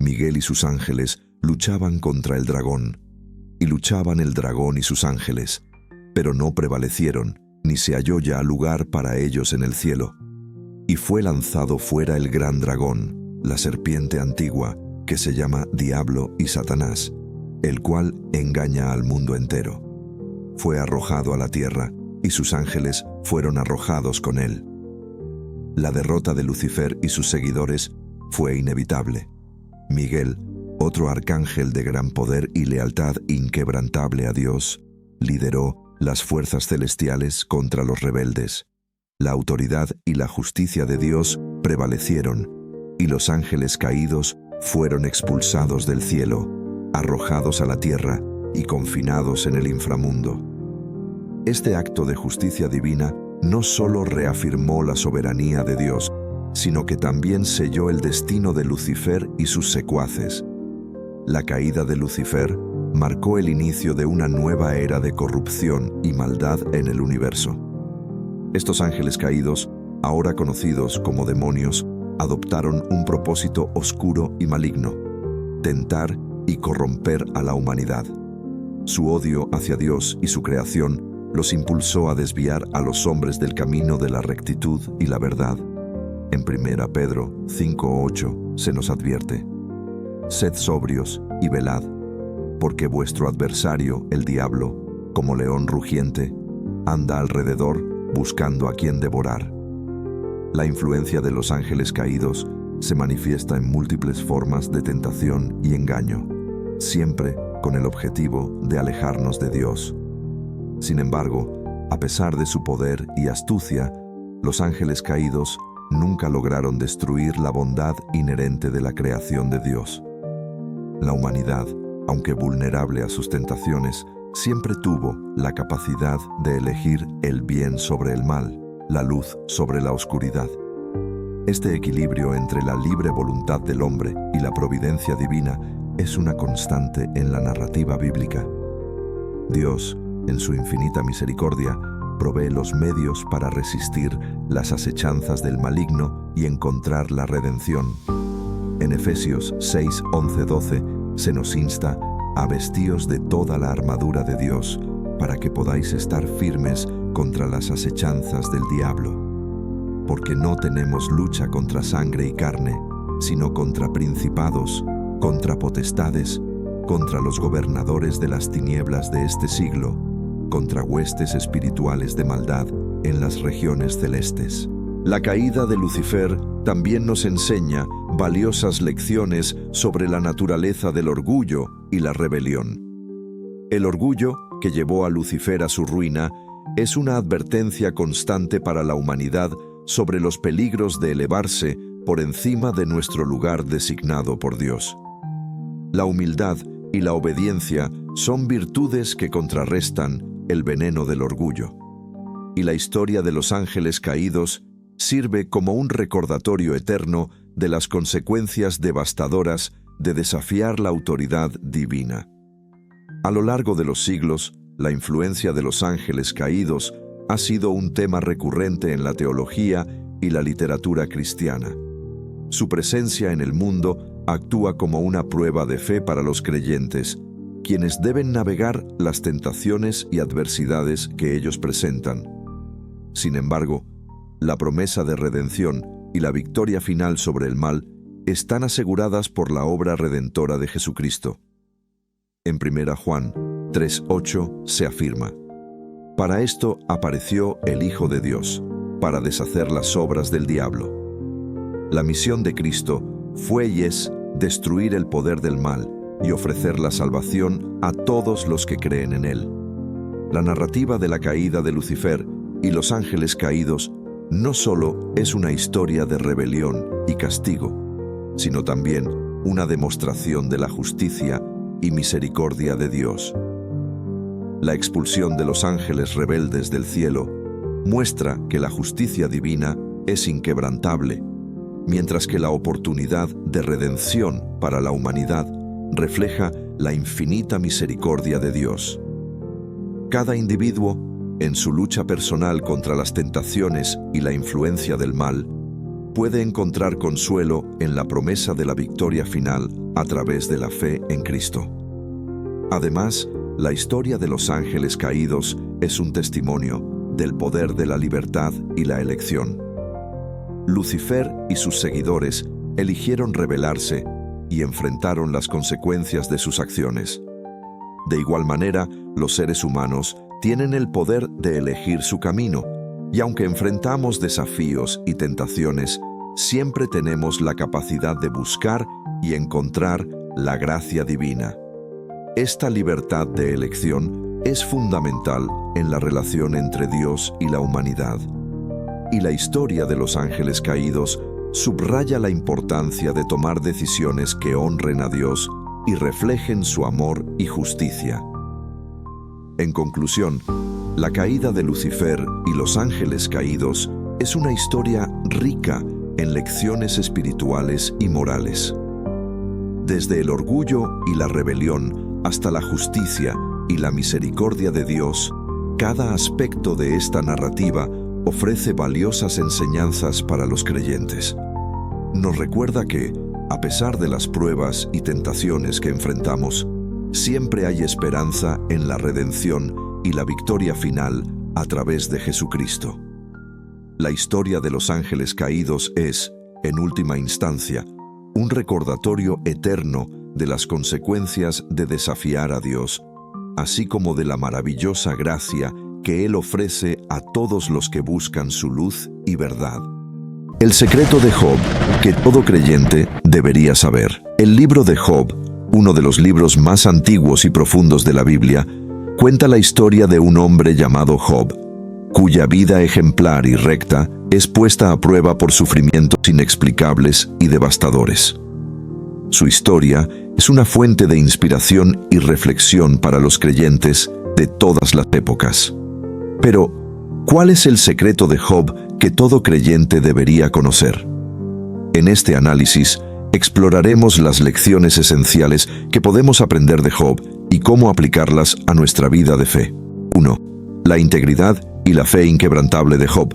Miguel y sus ángeles luchaban contra el dragón. Y luchaban el dragón y sus ángeles, pero no prevalecieron, ni se halló ya lugar para ellos en el cielo. Y fue lanzado fuera el gran dragón, la serpiente antigua, que se llama Diablo y Satanás, el cual engaña al mundo entero. Fue arrojado a la tierra, y sus ángeles fueron arrojados con él. La derrota de Lucifer y sus seguidores fue inevitable. Miguel, otro arcángel de gran poder y lealtad inquebrantable a Dios, lideró las fuerzas celestiales contra los rebeldes. La autoridad y la justicia de Dios prevalecieron, y los ángeles caídos fueron expulsados del cielo, arrojados a la tierra y confinados en el inframundo. Este acto de justicia divina no solo reafirmó la soberanía de Dios, sino que también selló el destino de Lucifer y sus secuaces. La caída de Lucifer marcó el inicio de una nueva era de corrupción y maldad en el universo. Estos ángeles caídos, ahora conocidos como demonios, adoptaron un propósito oscuro y maligno: tentar y corromper a la humanidad. Su odio hacia Dios y su creación los impulsó a desviar a los hombres del camino de la rectitud y la verdad. En 1 Pedro 5:8 se nos advierte: Sed sobrios y velad, porque vuestro adversario, el diablo, como león rugiente, anda alrededor buscando a quien devorar. La influencia de los ángeles caídos se manifiesta en múltiples formas de tentación y engaño, siempre con el objetivo de alejarnos de Dios. Sin embargo, a pesar de su poder y astucia, los ángeles caídos nunca lograron destruir la bondad inherente de la creación de Dios. La humanidad, aunque vulnerable a sus tentaciones, siempre tuvo la capacidad de elegir el bien sobre el mal, la luz sobre la oscuridad. Este equilibrio entre la libre voluntad del hombre y la providencia divina es una constante en la narrativa bíblica. Dios, en su infinita misericordia, provee los medios para resistir las acechanzas del maligno y encontrar la redención. En Efesios 6:11-12 se nos insta a vestíos de toda la armadura de Dios para que podáis estar firmes contra las acechanzas del diablo. Porque no tenemos lucha contra sangre y carne, sino contra principados, contra potestades, contra los gobernadores de las tinieblas de este siglo, contra huestes espirituales de maldad en las regiones celestes. La caída de Lucifer también nos enseña valiosas lecciones sobre la naturaleza del orgullo y la rebelión. El orgullo que llevó a Lucifer a su ruina, es una advertencia constante para la humanidad sobre los peligros de elevarse por encima de nuestro lugar designado por Dios. La humildad y la obediencia son virtudes que contrarrestan el veneno del orgullo. Y la historia de los ángeles caídos sirve como un recordatorio eterno de las consecuencias devastadoras de desafiar la autoridad divina. A lo largo de los siglos, la influencia de los ángeles caídos ha sido un tema recurrente en la teología y la literatura cristiana. Su presencia en el mundo actúa como una prueba de fe para los creyentes, quienes deben navegar las tentaciones y adversidades que ellos presentan. Sin embargo, la promesa de redención y la victoria final sobre el mal están aseguradas por la obra redentora de Jesucristo. En 1 Juan 3:8 se afirma: «Para esto apareció el Hijo de Dios, para deshacer las obras del diablo». La misión de Cristo fue y es destruir el poder del mal y ofrecer la salvación a todos los que creen en él. La narrativa de la caída de Lucifer y los ángeles caídos no solo es una historia de rebelión y castigo, sino también una demostración de la justicia y misericordia de Dios. La expulsión de los ángeles rebeldes del cielo muestra que la justicia divina es inquebrantable, mientras que la oportunidad de redención para la humanidad refleja la infinita misericordia de Dios. Cada individuo, en su lucha personal contra las tentaciones y la influencia del mal, puede encontrar consuelo en la promesa de la victoria final a través de la fe en Cristo. Además, la historia de los ángeles caídos es un testimonio del poder de la libertad y la elección. Lucifer y sus seguidores eligieron rebelarse y enfrentaron las consecuencias de sus acciones. De igual manera, los seres humanos tienen el poder de elegir su camino, y aunque enfrentamos desafíos y tentaciones, siempre tenemos la capacidad de buscar y encontrar la gracia divina. Esta libertad de elección es fundamental en la relación entre Dios y la humanidad. Y la historia de los ángeles caídos subraya la importancia de tomar decisiones que honren a Dios y reflejen su amor y justicia. En conclusión, la caída de Lucifer y los ángeles caídos es una historia rica en lecciones espirituales y morales. Desde el orgullo y la rebelión hasta la justicia y la misericordia de Dios, cada aspecto de esta narrativa ofrece valiosas enseñanzas para los creyentes. Nos recuerda que, a pesar de las pruebas y tentaciones que enfrentamos, siempre hay esperanza en la redención y la victoria final a través de Jesucristo. La historia de los ángeles caídos es, en última instancia, un recordatorio eterno de las consecuencias de desafiar a Dios, así como de la maravillosa gracia que Él ofrece a todos los que buscan su luz y verdad. El secreto de Job, que todo creyente debería saber. El libro de Job, uno de los libros más antiguos y profundos de la Biblia, cuenta la historia de un hombre llamado Job, cuya vida ejemplar y recta es puesta a prueba por sufrimientos inexplicables y devastadores. Su historia es una fuente de inspiración y reflexión para los creyentes de todas las épocas. Pero, ¿cuál es el secreto de Job que todo creyente debería conocer? En este análisis, exploraremos las lecciones esenciales que podemos aprender de Job y cómo aplicarlas a nuestra vida de fe. 1. La integridad y la fe inquebrantable de Job.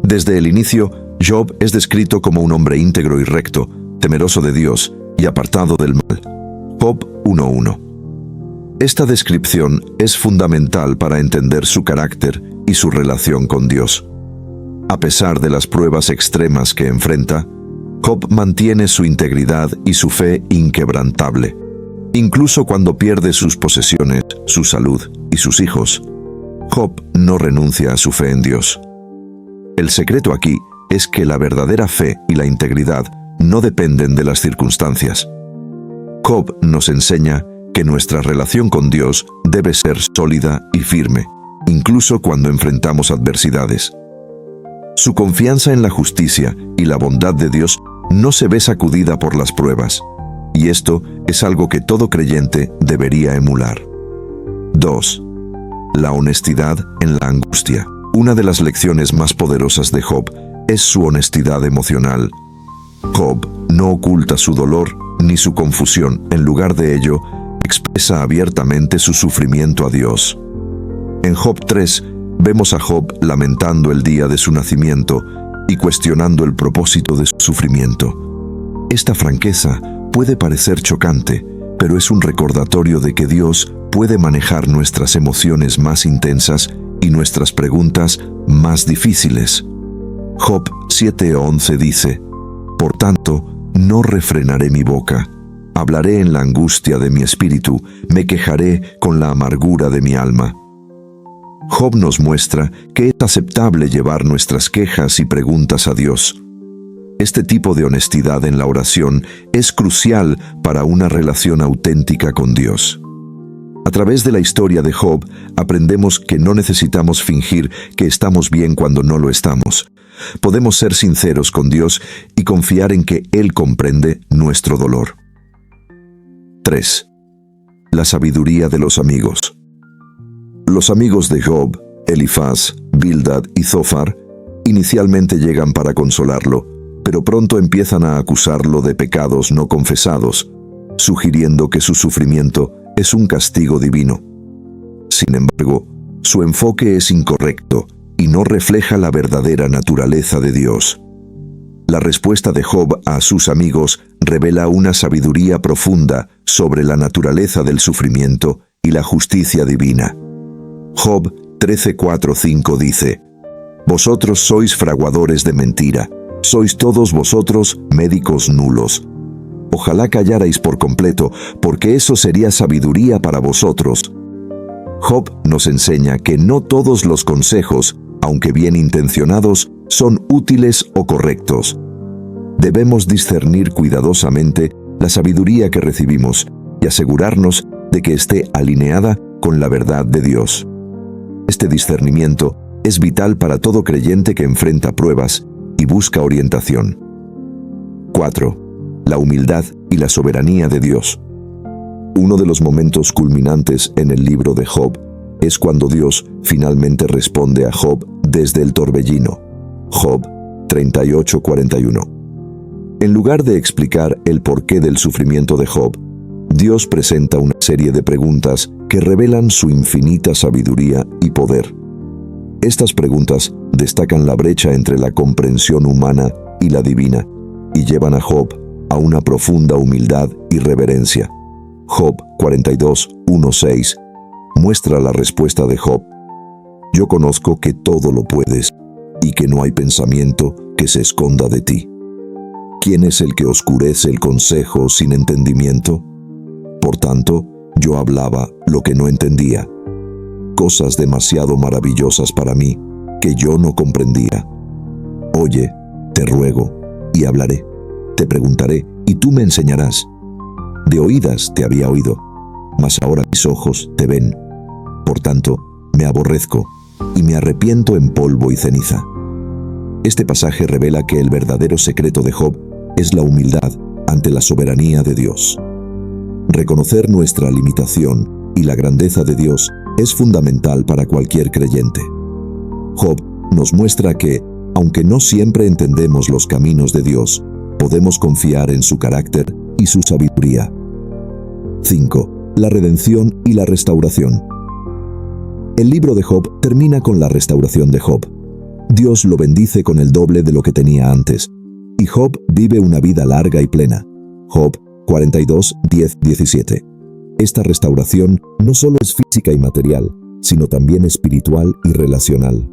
Desde el inicio, Job es descrito como un hombre íntegro y recto, temeroso de Dios y apartado del mal. Job 1:1. Esta descripción es fundamental para entender su carácter y su relación con Dios. A pesar de las pruebas extremas que enfrenta, Job mantiene su integridad y su fe inquebrantable. Incluso cuando pierde sus posesiones, su salud y sus hijos, Job no renuncia a su fe en Dios. El secreto aquí es que la verdadera fe y la integridad no dependen de las circunstancias. Job nos enseña que nuestra relación con Dios debe ser sólida y firme, incluso cuando enfrentamos adversidades. Su confianza en la justicia y la bondad de Dios no se ve sacudida por las pruebas, y esto es algo que todo creyente debería emular. 2. La honestidad en la angustia. Una de las lecciones más poderosas de Job es su honestidad emocional. Job no oculta su dolor ni su confusión, en lugar de ello, expresa abiertamente su sufrimiento a Dios. En Job 3, vemos a Job lamentando el día de su nacimiento y cuestionando el propósito de su sufrimiento. Esta franqueza puede parecer chocante, pero es un recordatorio de que Dios puede manejar nuestras emociones más intensas y nuestras preguntas más difíciles. Job 7:11 dice: «Por tanto, no refrenaré mi boca. Hablaré en la angustia de mi espíritu, me quejaré con la amargura de mi alma». Job nos muestra que es aceptable llevar nuestras quejas y preguntas a Dios. Este tipo de honestidad en la oración es crucial para una relación auténtica con Dios. A través de la historia de Job, aprendemos que no necesitamos fingir que estamos bien cuando no lo estamos. Podemos ser sinceros con Dios y confiar en que Él comprende nuestro dolor. 3. La sabiduría de los amigos. Los amigos de Job, Elifaz, Bildad y Zofar, inicialmente llegan para consolarlo, pero pronto empiezan a acusarlo de pecados no confesados, sugiriendo que su sufrimiento es un castigo divino. Sin embargo, su enfoque es incorrecto y no refleja la verdadera naturaleza de Dios. La respuesta de Job a sus amigos revela una sabiduría profunda sobre la naturaleza del sufrimiento y la justicia divina. Job 13:4-5 dice: «Vosotros sois fraguadores de mentira, sois todos vosotros médicos nulos. Ojalá callarais por completo, porque eso sería sabiduría para vosotros». Job nos enseña que no todos los consejos, aunque bien intencionados, son útiles o correctos. Debemos discernir cuidadosamente la sabiduría que recibimos y asegurarnos de que esté alineada con la verdad de Dios. Este discernimiento es vital para todo creyente que enfrenta pruebas y busca orientación. 4. La humildad y la soberanía de Dios. Uno de los momentos culminantes en el libro de Job es cuando Dios finalmente responde a Job desde el torbellino. Job 38:41. En lugar de explicar el porqué del sufrimiento de Job, Dios presenta una serie de preguntas que revelan su infinita sabiduría y poder. Estas preguntas destacan la brecha entre la comprensión humana y la divina y llevan a Job a una profunda humildad y reverencia. Job 42:1-6 muestra la respuesta de Job: «Yo conozco que todo lo puedes y que no hay pensamiento que se esconda de ti. ¿Quién es el que oscurece el consejo sin entendimiento? Por tanto, yo hablaba lo que no entendía, cosas demasiado maravillosas para mí que yo no comprendía. Oye, te ruego, y hablaré, te preguntaré, y tú me enseñarás. De oídas te había oído, mas ahora mis ojos te ven. Por tanto, me aborrezco, y me arrepiento en polvo y ceniza». Este pasaje revela que el verdadero secreto de Job es la humildad ante la soberanía de Dios. Reconocer nuestra limitación y la grandeza de Dios es fundamental para cualquier creyente. Job nos muestra que, aunque no siempre entendemos los caminos de Dios, podemos confiar en su carácter y su sabiduría. 5. La redención y la restauración. El libro de Job termina con la restauración de Job. Dios lo bendice con el doble de lo que tenía antes, y Job vive una vida larga y plena. Job 42:10-17. Esta restauración no solo es física y material, sino también espiritual y relacional.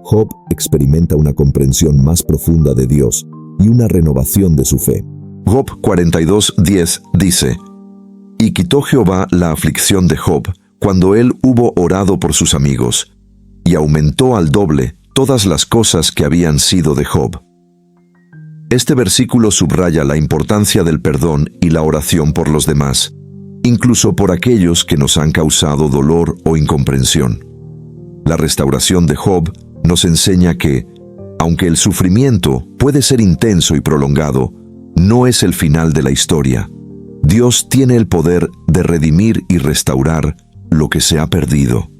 Job experimenta una comprensión más profunda de Dios y una renovación de su fe. Job 42:10 dice: «Y quitó Jehová la aflicción de Job cuando él hubo orado por sus amigos, y aumentó al doble todas las cosas que habían sido de Job». Este versículo subraya la importancia del perdón y la oración por los demás. incluso por aquellos que nos han causado dolor o incomprensión. La restauración de Job nos enseña que, aunque el sufrimiento puede ser intenso y prolongado, no es el final de la historia. Dios tiene el poder de redimir y restaurar lo que se ha perdido.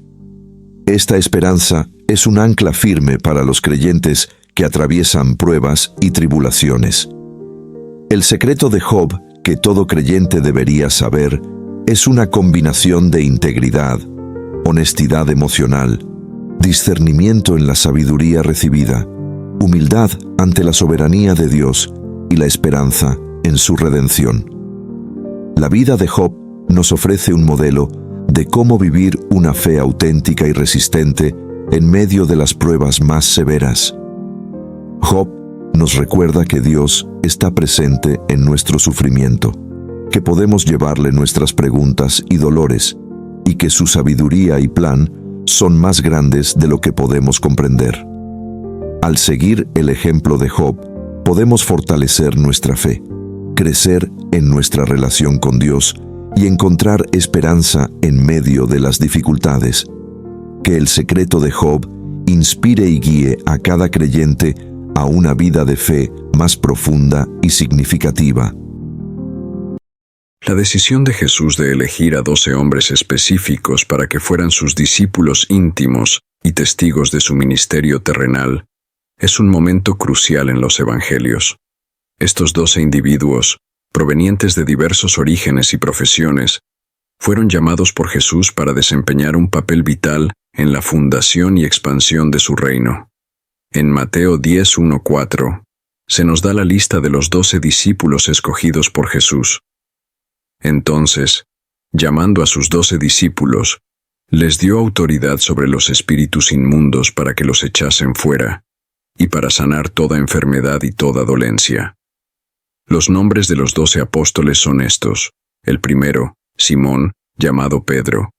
Esta esperanza es un ancla firme para los creyentes que atraviesan pruebas y tribulaciones. El secreto de Job, que todo creyente debería saber, es una combinación de integridad, honestidad emocional, discernimiento en la sabiduría recibida, humildad ante la soberanía de Dios y la esperanza en su redención. La vida de Job nos ofrece un modelo de cómo vivir una fe auténtica y resistente en medio de las pruebas más severas. Job nos recuerda que Dios está presente en nuestro sufrimiento, que podemos llevarle nuestras preguntas y dolores, y que su sabiduría y plan son más grandes de lo que podemos comprender. Al seguir el ejemplo de Job, podemos fortalecer nuestra fe, crecer en nuestra relación con Dios y encontrar esperanza en medio de las dificultades. Que el secreto de Job inspire y guíe a cada creyente a una vida de fe más profunda y significativa. La decisión de Jesús de elegir a 12 hombres específicos para que fueran sus discípulos íntimos y testigos de su ministerio terrenal es un momento crucial en los evangelios. Estos 12 individuos, provenientes de diversos orígenes y profesiones, fueron llamados por Jesús para desempeñar un papel vital en la fundación y expansión de su reino. En Mateo 10:1-4, se nos da la lista de los 12 discípulos escogidos por Jesús. Entonces, llamando a sus 12 discípulos, les dio autoridad sobre los espíritus inmundos para que los echasen fuera, y para sanar toda enfermedad y toda dolencia. Los nombres de los 12 apóstoles son estos: el primero, Simón, llamado Pedro,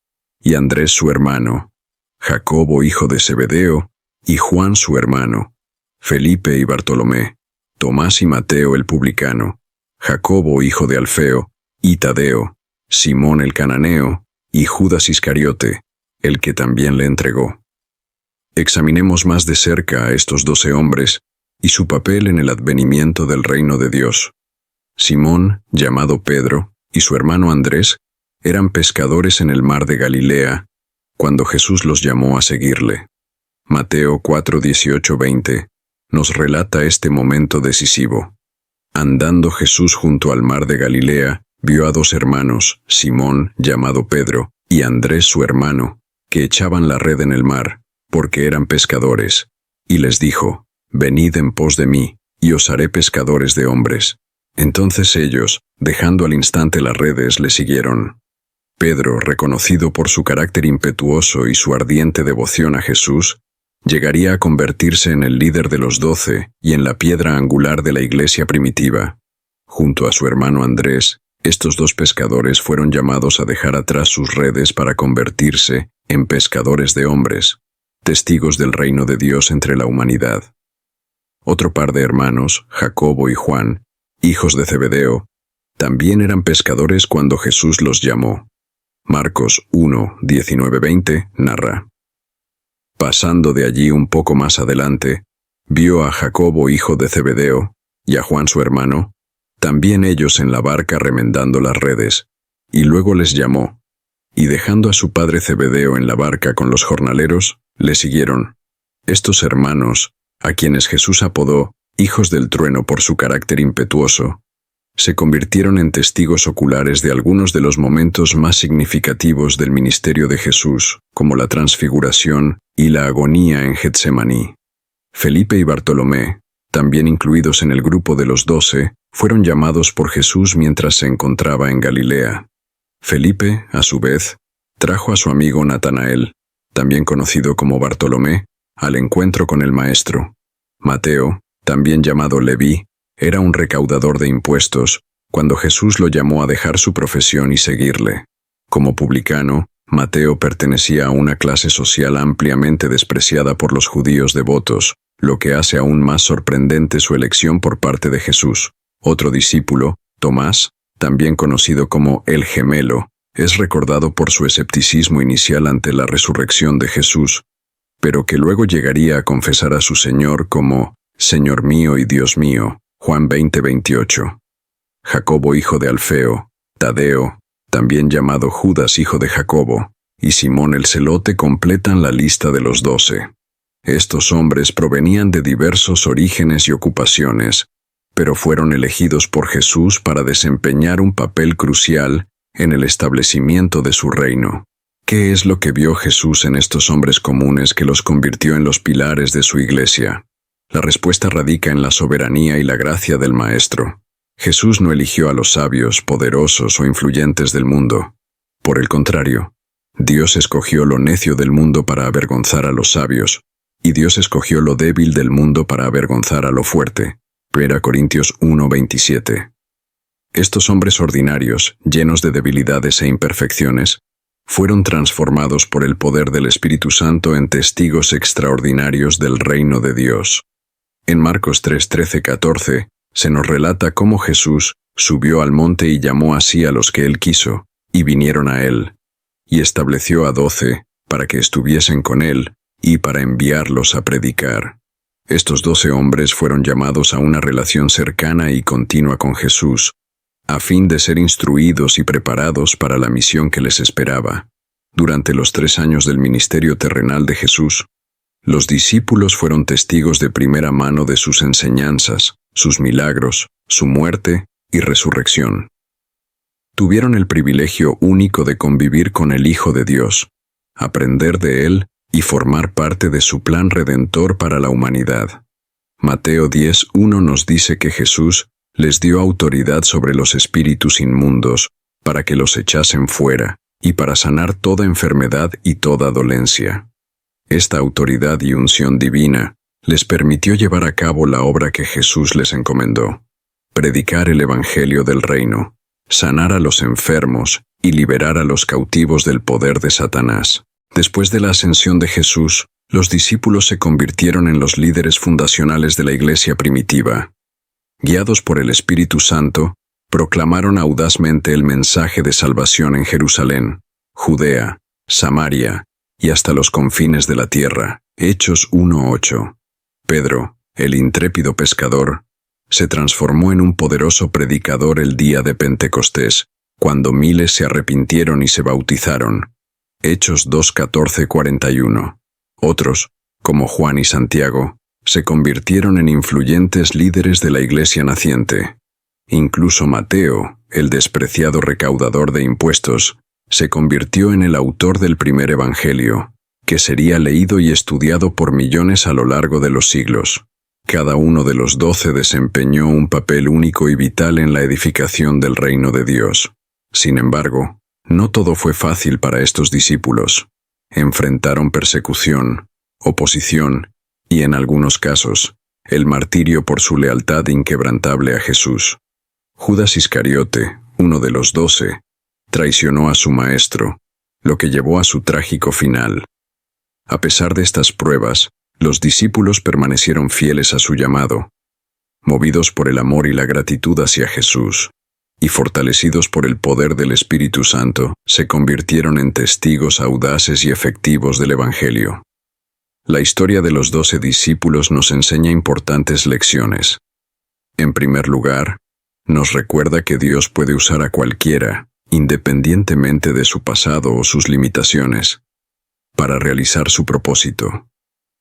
y Andrés su hermano, Jacobo hijo de Zebedeo, y Juan su hermano, Felipe y Bartolomé, Tomás y Mateo el publicano, Jacobo hijo de Alfeo, y Tadeo, Simón el cananeo, y Judas Iscariote, el que también le entregó. Examinemos más de cerca a estos 12 hombres y su papel en el advenimiento del reino de Dios. Simón, llamado Pedro, y su hermano Andrés eran pescadores en el mar de Galilea, cuando Jesús los llamó a seguirle. Mateo 4:18-20 nos relata este momento decisivo. Andando Jesús junto al mar de Galilea, vio a 2 hermanos, Simón, llamado Pedro, y Andrés su hermano, que echaban la red en el mar, porque eran pescadores, y les dijo: «Venid en pos de mí, y os haré pescadores de hombres». Entonces ellos, dejando al instante las redes, le siguieron. Pedro, reconocido por su carácter impetuoso y su ardiente devoción a Jesús, llegaría a convertirse en el líder de los 12 y en la piedra angular de la iglesia primitiva. Junto a su hermano Andrés, estos 2 pescadores fueron llamados a dejar atrás sus redes para convertirse en pescadores de hombres, testigos del reino de Dios entre la humanidad. Otro par de hermanos, Jacobo y Juan, hijos de Zebedeo, también eran pescadores cuando Jesús los llamó. Marcos 1:19-20 narra: Pasando de allí un poco más adelante, vio a Jacobo hijo de Zebedeo y a Juan su hermano, también ellos en la barca remendando las redes, y luego les llamó, y dejando a su padre Zebedeo en la barca con los jornaleros, le siguieron. Estos hermanos, a quienes Jesús apodó hijos del trueno por su carácter impetuoso, se convirtieron en testigos oculares de algunos de los momentos más significativos del ministerio de Jesús, como la transfiguración y la agonía en Getsemaní. Felipe y Bartolomé, también incluidos en el grupo de los 12, fueron llamados por Jesús mientras se encontraba en Galilea. Felipe, a su vez, trajo a su amigo Natanael, también conocido como Bartolomé, al encuentro con el Maestro. Mateo, también llamado Leví, era un recaudador de impuestos, cuando Jesús lo llamó a dejar su profesión y seguirle. Como publicano, Mateo pertenecía a una clase social ampliamente despreciada por los judíos devotos, lo que hace aún más sorprendente su elección por parte de Jesús. Otro discípulo, Tomás, también conocido como el Gemelo, es recordado por su escepticismo inicial ante la resurrección de Jesús, pero que luego llegaría a confesar a su Señor como Señor mío y Dios mío, Juan 20:28. Jacobo hijo de Alfeo, Tadeo, también llamado Judas hijo de Jacobo, y Simón el Celote completan la lista de los 12. Estos hombres provenían de diversos orígenes y ocupaciones, pero fueron elegidos por Jesús para desempeñar un papel crucial en el establecimiento de su reino. ¿Qué es lo que vio Jesús en estos hombres comunes que los convirtió en los pilares de su iglesia? La respuesta radica en la soberanía y la gracia del Maestro. Jesús no eligió a los sabios, poderosos o influyentes del mundo. Por el contrario, Dios escogió lo necio del mundo para avergonzar a los sabios, y Dios escogió lo débil del mundo para avergonzar a lo fuerte. 1 Corintios 1:27. Estos hombres ordinarios, llenos de debilidades e imperfecciones, fueron transformados por el poder del Espíritu Santo en testigos extraordinarios del reino de Dios. En Marcos 3:13-14 se nos relata cómo Jesús subió al monte y llamó así a los que él quiso, y vinieron a él, y estableció a 12 para que estuviesen con él y para enviarlos a predicar. Estos 12 hombres fueron llamados a una relación cercana y continua con Jesús, a fin de ser instruidos y preparados para la misión que les esperaba. Durante los 3 años del ministerio terrenal de Jesús, los discípulos fueron testigos de primera mano de sus enseñanzas, sus milagros, su muerte y resurrección. Tuvieron el privilegio único de convivir con el Hijo de Dios, aprender de él y formar parte de su plan redentor para la humanidad. Mateo 10:1 nos dice que Jesús les dio autoridad sobre los espíritus inmundos para que los echasen fuera y para sanar toda enfermedad y toda dolencia. Esta autoridad y unción divina les permitió llevar a cabo la obra que Jesús les encomendó: predicar el Evangelio del reino, sanar a los enfermos y liberar a los cautivos del poder de Satanás. Después de la ascensión de Jesús, los discípulos se convirtieron en los líderes fundacionales de la iglesia primitiva. Guiados por el Espíritu Santo, proclamaron audazmente el mensaje de salvación en Jerusalén, Judea, Samaria y hasta los confines de la tierra. Hechos 1:8. Pedro, el intrépido pescador, se transformó en un poderoso predicador el día de Pentecostés, cuando miles se arrepintieron y se bautizaron. Hechos 2:14-41. Otros, como Juan y Santiago, se convirtieron en influyentes líderes de la iglesia naciente. Incluso Mateo, el despreciado recaudador de impuestos, se convirtió en el autor del primer evangelio, que sería leído y estudiado por millones a lo largo de los siglos. Cada uno de los 12 desempeñó un papel único y vital en la edificación del reino de Dios. Sin embargo, no todo fue fácil para estos discípulos. Enfrentaron persecución, oposición y, en algunos casos, el martirio por su lealtad inquebrantable a Jesús. Judas Iscariote, uno de los 12, traicionó a su maestro, lo que llevó a su trágico final. A pesar de estas pruebas, los discípulos permanecieron fieles a su llamado. Movidos por el amor y la gratitud hacia Jesús, y fortalecidos por el poder del Espíritu Santo, se convirtieron en testigos audaces y efectivos del Evangelio. La historia de los 12 discípulos nos enseña importantes lecciones. En primer lugar, nos recuerda que Dios puede usar a cualquiera, independientemente de su pasado o sus limitaciones, para realizar su propósito.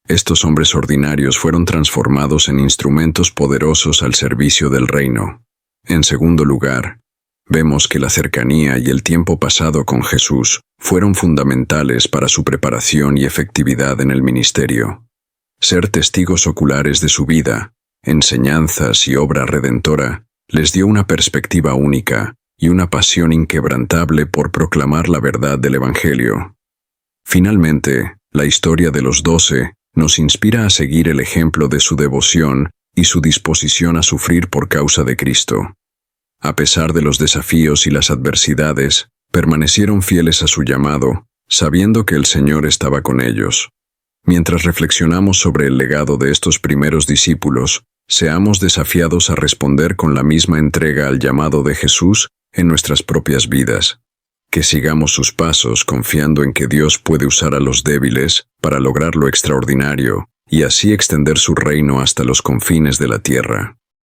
Estos hombres ordinarios fueron transformados en instrumentos poderosos al servicio del reino. En segundo lugar, vemos que la cercanía y el tiempo pasado con Jesús fueron fundamentales para su preparación y efectividad en el ministerio. Ser testigos oculares de su vida, enseñanzas y obra redentora les dio una perspectiva única y una pasión inquebrantable por proclamar la verdad del Evangelio. Finalmente, la historia de los 12 nos inspira a seguir el ejemplo de su devoción y su disposición a sufrir por causa de Cristo. A pesar de los desafíos y las adversidades, permanecieron fieles a su llamado, sabiendo que el Señor estaba con ellos. Mientras reflexionamos sobre el legado de estos primeros discípulos, seamos desafiados a responder con la misma entrega al llamado de Jesús en nuestras propias vidas. que sigamos sus pasos confiando en que Dios puede usar a los débiles para lograr lo extraordinario y así extender su reino hasta los confines de la tierra.